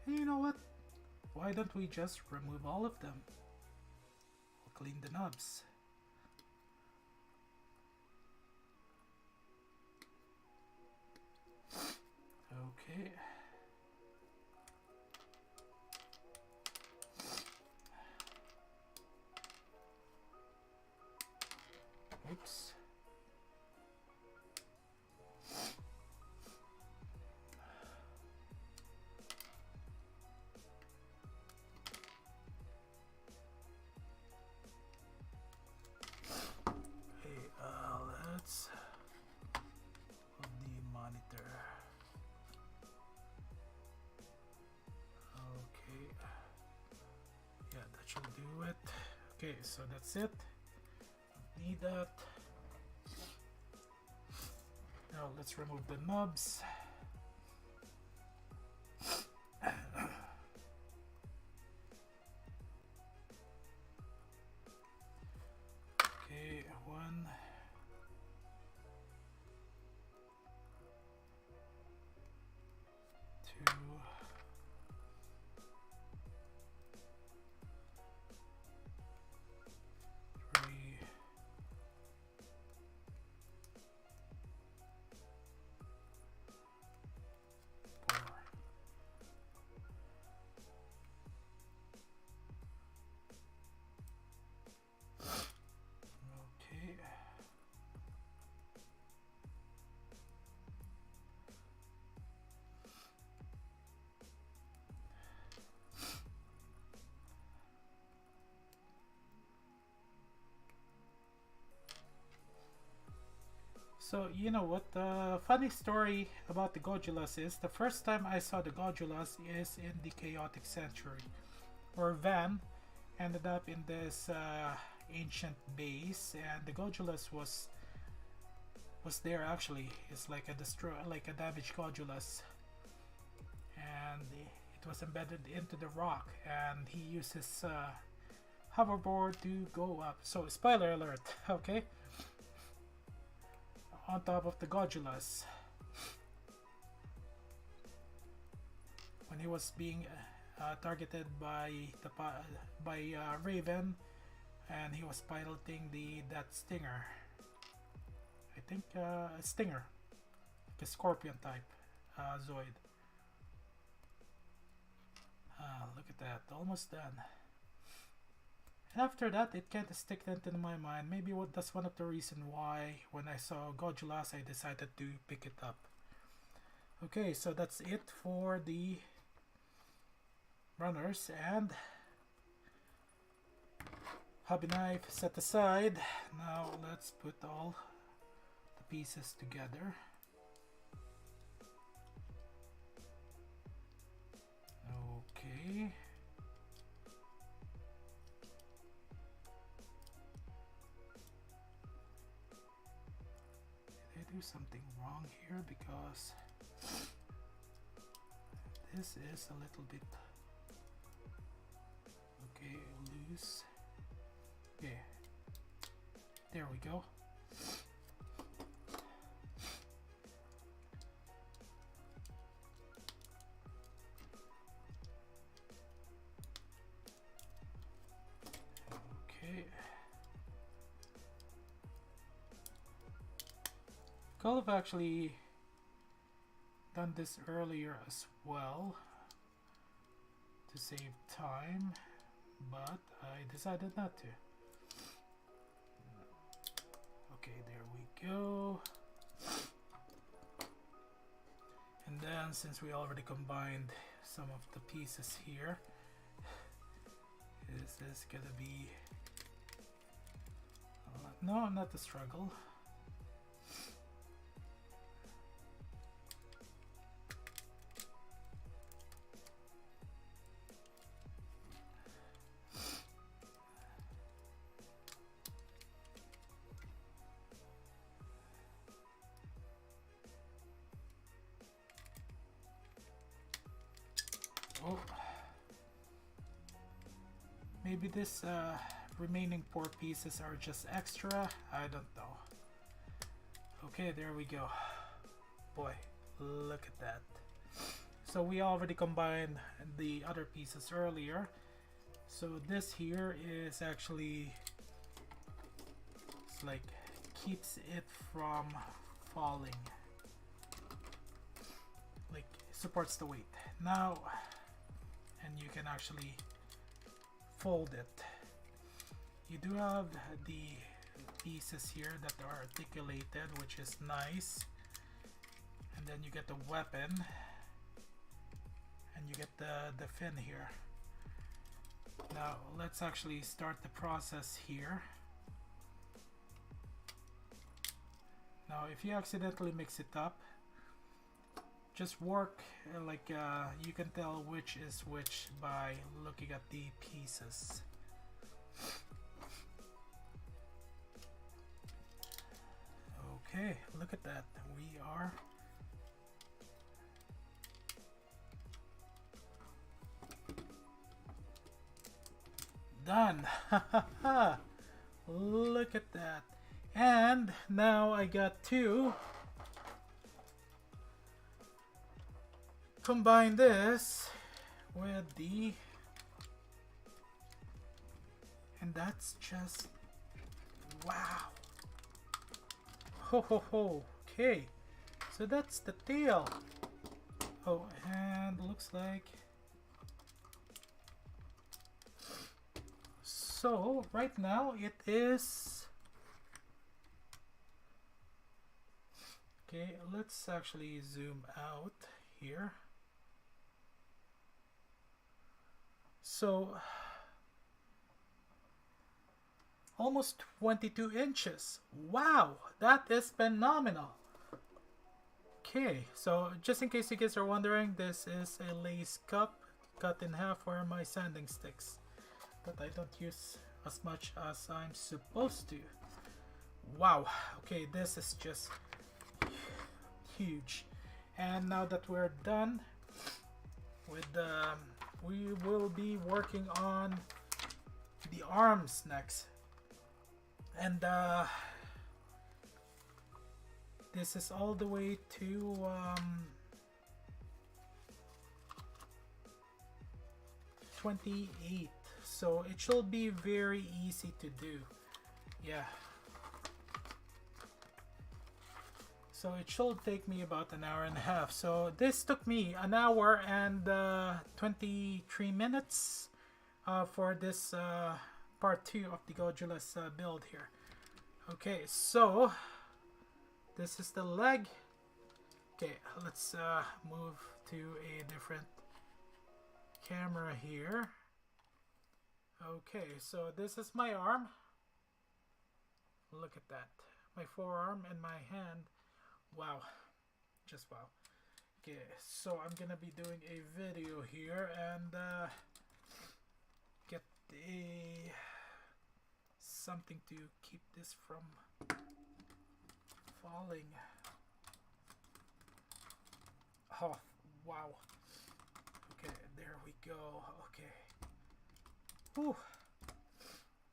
And you know what? Why don't we just remove all of them? We'll clean the knobs. Okay. Oops. Let's put the monitor. Okay. Yeah, that should do it. Okay, so that's it. Don't need that. Now let's remove the knobs. Okay, 1, 2, 3, 4. Okay. So you know what, the funny story about the Gojulas is, the first time I saw the Gojulas is in the Chaotic Sanctuary, or Van ended up in this ancient base, and the Gojulas was there actually. It's like a damaged Gojulas, and it was embedded into the rock, and he used his hoverboard to go up. So spoiler alert, okay? On top of the Gojulas, when he was being targeted by Raven, and he was piloting that Stinger. I think a Stinger, the Scorpion type Zoid. Look at that, almost done. And after that, it kind of stuck into my mind. Maybe that's one of the reasons why when I saw Gojulas, I decided to pick it up. Okay, so that's it for the runners, and hobby knife set aside. Now let's put all the pieces together. Okay. Did I do something wrong here? Because this is a little bit loose. Okay, there we go. Okay, could have actually done this earlier as well to save time, but I decided not to. Okay, there we go. And then since we already combined some of the pieces here, this is gonna be no, not a struggle. Oh, maybe this remaining 4 pieces are just extra. I don't know. Okay, there we go. Boy, look at that. So we already combined the other pieces earlier. So this here is actually, it's like keeps it from falling. Like supports the weight. Now, and you can actually fold it. You do have the pieces here that are articulated, which is nice, and then you get the weapon, and you get the fin here. Now let's actually start the process here. Now if you accidentally mix it up, just work like you can tell which is which by looking at the pieces. Okay, look at that. We are done. Look at that. And now I got to combine this with the, and that's just wow. Ho ho ho. Okay, so that's the tail. Oh, and looks like, so right now it is, okay, let's actually zoom out here. So almost 22 inches. Wow, that is phenomenal. Okay, so just in case you guys are wondering, this is a lace cup cut in half for my sanding sticks. that I don't use as much as I'm supposed to. Wow, okay, this is just huge. And now that we're done with we will be working on the arms next. And this is all the way to 28, so it should be very easy to do. Yeah, so it should take me about an hour and a half. So this took me an hour and 23 minutes for this part 2 of the Gojulas build here. Okay, so this is the leg. Okay, let's move to a different camera here. Okay, so this is my arm. Look at that. My forearm and my hand. Wow. Just wow. Okay, so I'm gonna be doing a video here and get a something to keep this from falling. Oh, wow. Okay, there we go. Okay. Whew.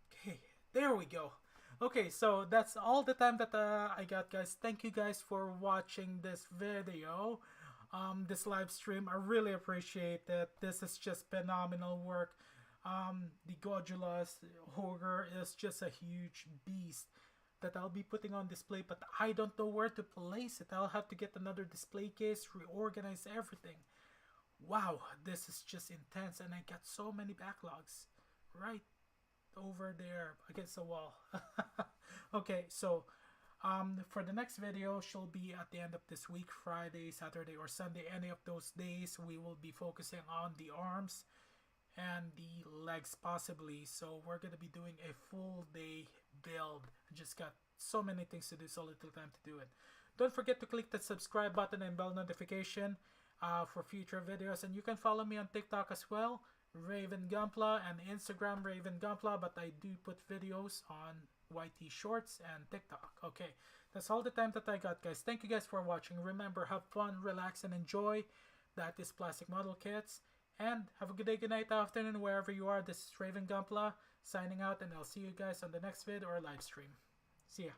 Okay, there we go. Okay, so that's all the time that I got, guys. Thank you guys for watching this video, this live stream. I really appreciate it. This is just phenomenal work. The Gojulas Ogre is just a huge beast that I'll be putting on display, but I don't know where to place it. I'll have to get another display case, reorganize everything. Wow, this is just intense, and I got so many backlogs right over there against the wall. Okay, so for the next video, she'll be at the end of this week, Friday, Saturday, or Sunday. Any of those days, we will be focusing on the arms and the legs possibly. So we're gonna be doing a full day build. I just got so many things to do, so little time to do it. Don't forget to click the subscribe button and bell notification for future videos, and you can follow me on TikTok as well, Raven Gunpla, and Instagram Raven Gunpla, but I do put videos on YT Shorts and TikTok. Okay, that's all the time that I got, guys. Thank you guys for watching. Remember, have fun, relax, and enjoy. That is Plastic Model Kits, and have a good day, good night, afternoon, wherever you are. This is Raven Gunpla signing out, and I'll see you guys on the next vid or live stream. See ya.